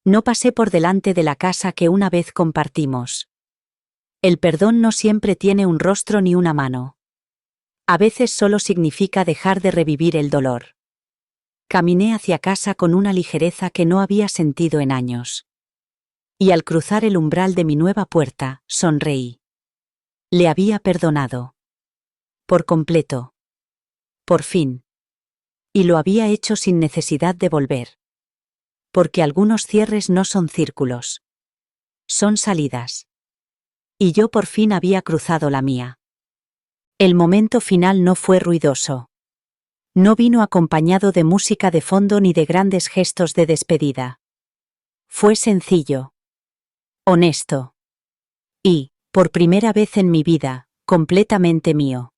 No pasé por delante de la casa que una vez compartimos. El perdón no siempre tiene un rostro ni una mano. A veces solo significa dejar de revivir el dolor. Caminé hacia casa con una ligereza que no había sentido en años. Y al cruzar el umbral de mi nueva puerta, sonreí. Le había perdonado. Por completo. Por fin. Y lo había hecho sin necesidad de volver. Porque algunos cierres no son círculos. Son salidas. Y yo por fin había cruzado la mía. El momento final no fue ruidoso. No vino acompañado de música de fondo ni de grandes gestos de despedida. Fue sencillo. Honesto. Y, por primera vez en mi vida, completamente mío.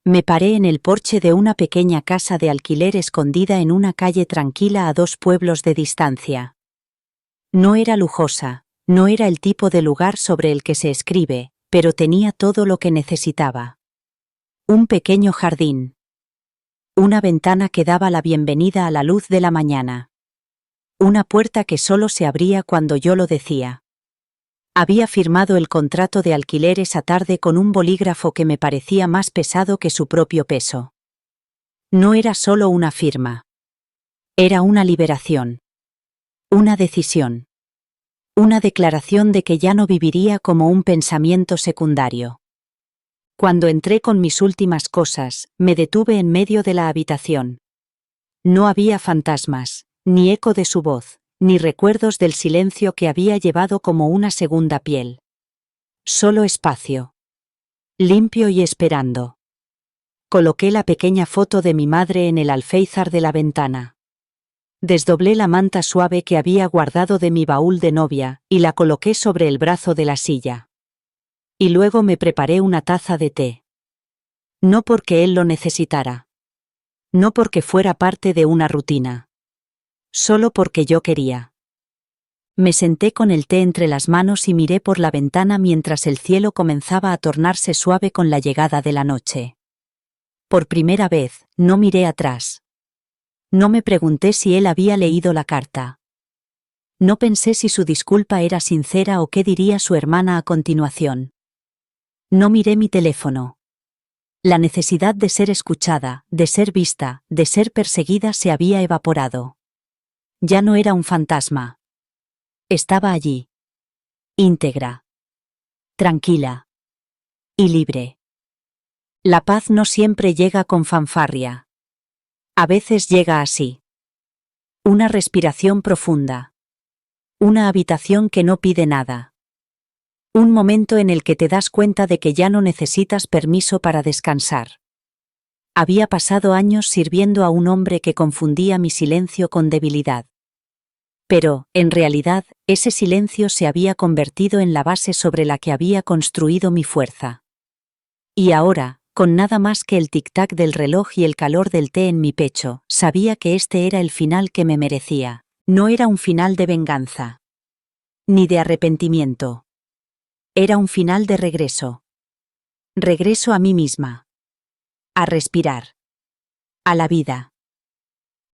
Me paré en el porche de una pequeña casa de alquiler escondida en una calle tranquila a 2 pueblos de distancia. No era lujosa, no era el tipo de lugar sobre el que se escribe, pero tenía todo lo que necesitaba. Un pequeño jardín. Una ventana que daba la bienvenida a la luz de la mañana. Una puerta que solo se abría cuando yo lo decía. Había firmado el contrato de alquiler esa tarde con un bolígrafo que me parecía más pesado que su propio peso. No era solo una firma. Era una liberación. Una decisión. Una declaración de que ya no viviría como un pensamiento secundario. Cuando entré con mis últimas cosas, me detuve en medio de la habitación. No había fantasmas, ni eco de su voz, ni recuerdos del silencio que había llevado como una segunda piel. Solo espacio. Limpio y esperando. Coloqué la pequeña foto de mi madre en el alféizar de la ventana. Desdoblé la manta suave que había guardado de mi baúl de novia, y la coloqué sobre el brazo de la silla. Y luego me preparé una taza de té. No porque él lo necesitara. No porque fuera parte de una rutina. Solo porque yo quería. Me senté con el té entre las manos y miré por la ventana mientras el cielo comenzaba a tornarse suave con la llegada de la noche. Por primera vez, no miré atrás. No me pregunté si él había leído la carta. No pensé si su disculpa era sincera o qué diría su hermana a continuación. No miré mi teléfono. La necesidad de ser escuchada, de ser vista, de ser perseguida se había evaporado. Ya no era un fantasma. Estaba allí. Íntegra. Tranquila. Y libre. La paz no siempre llega con fanfarria. A veces llega así. Una respiración profunda. Una habitación que no pide nada. Un momento en el que te das cuenta de que ya no necesitas permiso para descansar. Había pasado años sirviendo a un hombre que confundía mi silencio con debilidad. Pero, en realidad, ese silencio se había convertido en la base sobre la que había construido mi fuerza. Y ahora, con nada más que el tic-tac del reloj y el calor del té en mi pecho, sabía que este era el final que me merecía. No era un final de venganza. Ni de arrepentimiento. Era un final de regreso. Regreso a mí misma. A respirar. A la vida.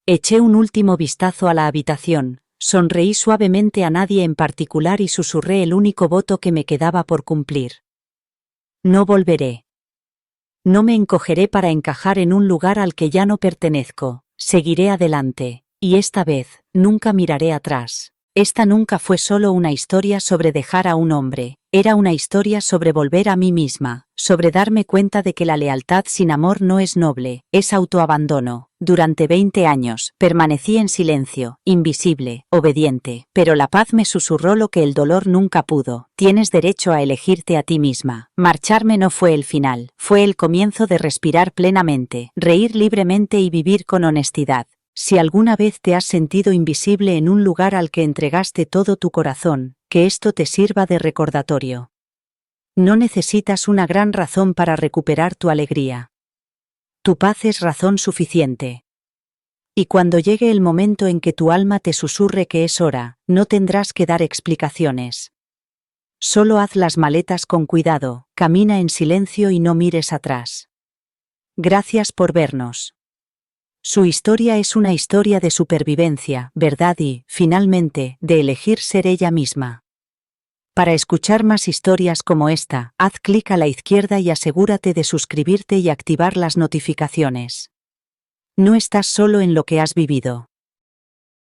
Eché un último vistazo a la habitación, sonreí suavemente a nadie en particular y susurré el único voto que me quedaba por cumplir. No volveré. No me encogeré para encajar en un lugar al que ya no pertenezco, seguiré adelante, y esta vez, nunca miraré atrás. Esta nunca fue solo una historia sobre dejar a un hombre, era una historia sobre volver a mí misma, sobre darme cuenta de que la lealtad sin amor no es noble, es autoabandono. Durante 20 años, permanecí en silencio, invisible, obediente, pero la paz me susurró lo que el dolor nunca pudo: tienes derecho a elegirte a ti misma. Marcharme no fue el final, fue el comienzo de respirar plenamente, reír libremente y vivir con honestidad. Si alguna vez te has sentido invisible en un lugar al que entregaste todo tu corazón, que esto te sirva de recordatorio. No necesitas una gran razón para recuperar tu alegría. Tu paz es razón suficiente. Y cuando llegue el momento en que tu alma te susurre que es hora, no tendrás que dar explicaciones. Solo haz las maletas con cuidado, camina en silencio y no mires atrás. Gracias por vernos. Su historia es una historia de supervivencia, verdad y, finalmente, de elegir ser ella misma. Para escuchar más historias como esta, haz clic a la izquierda y asegúrate de suscribirte y activar las notificaciones. No estás solo en lo que has vivido.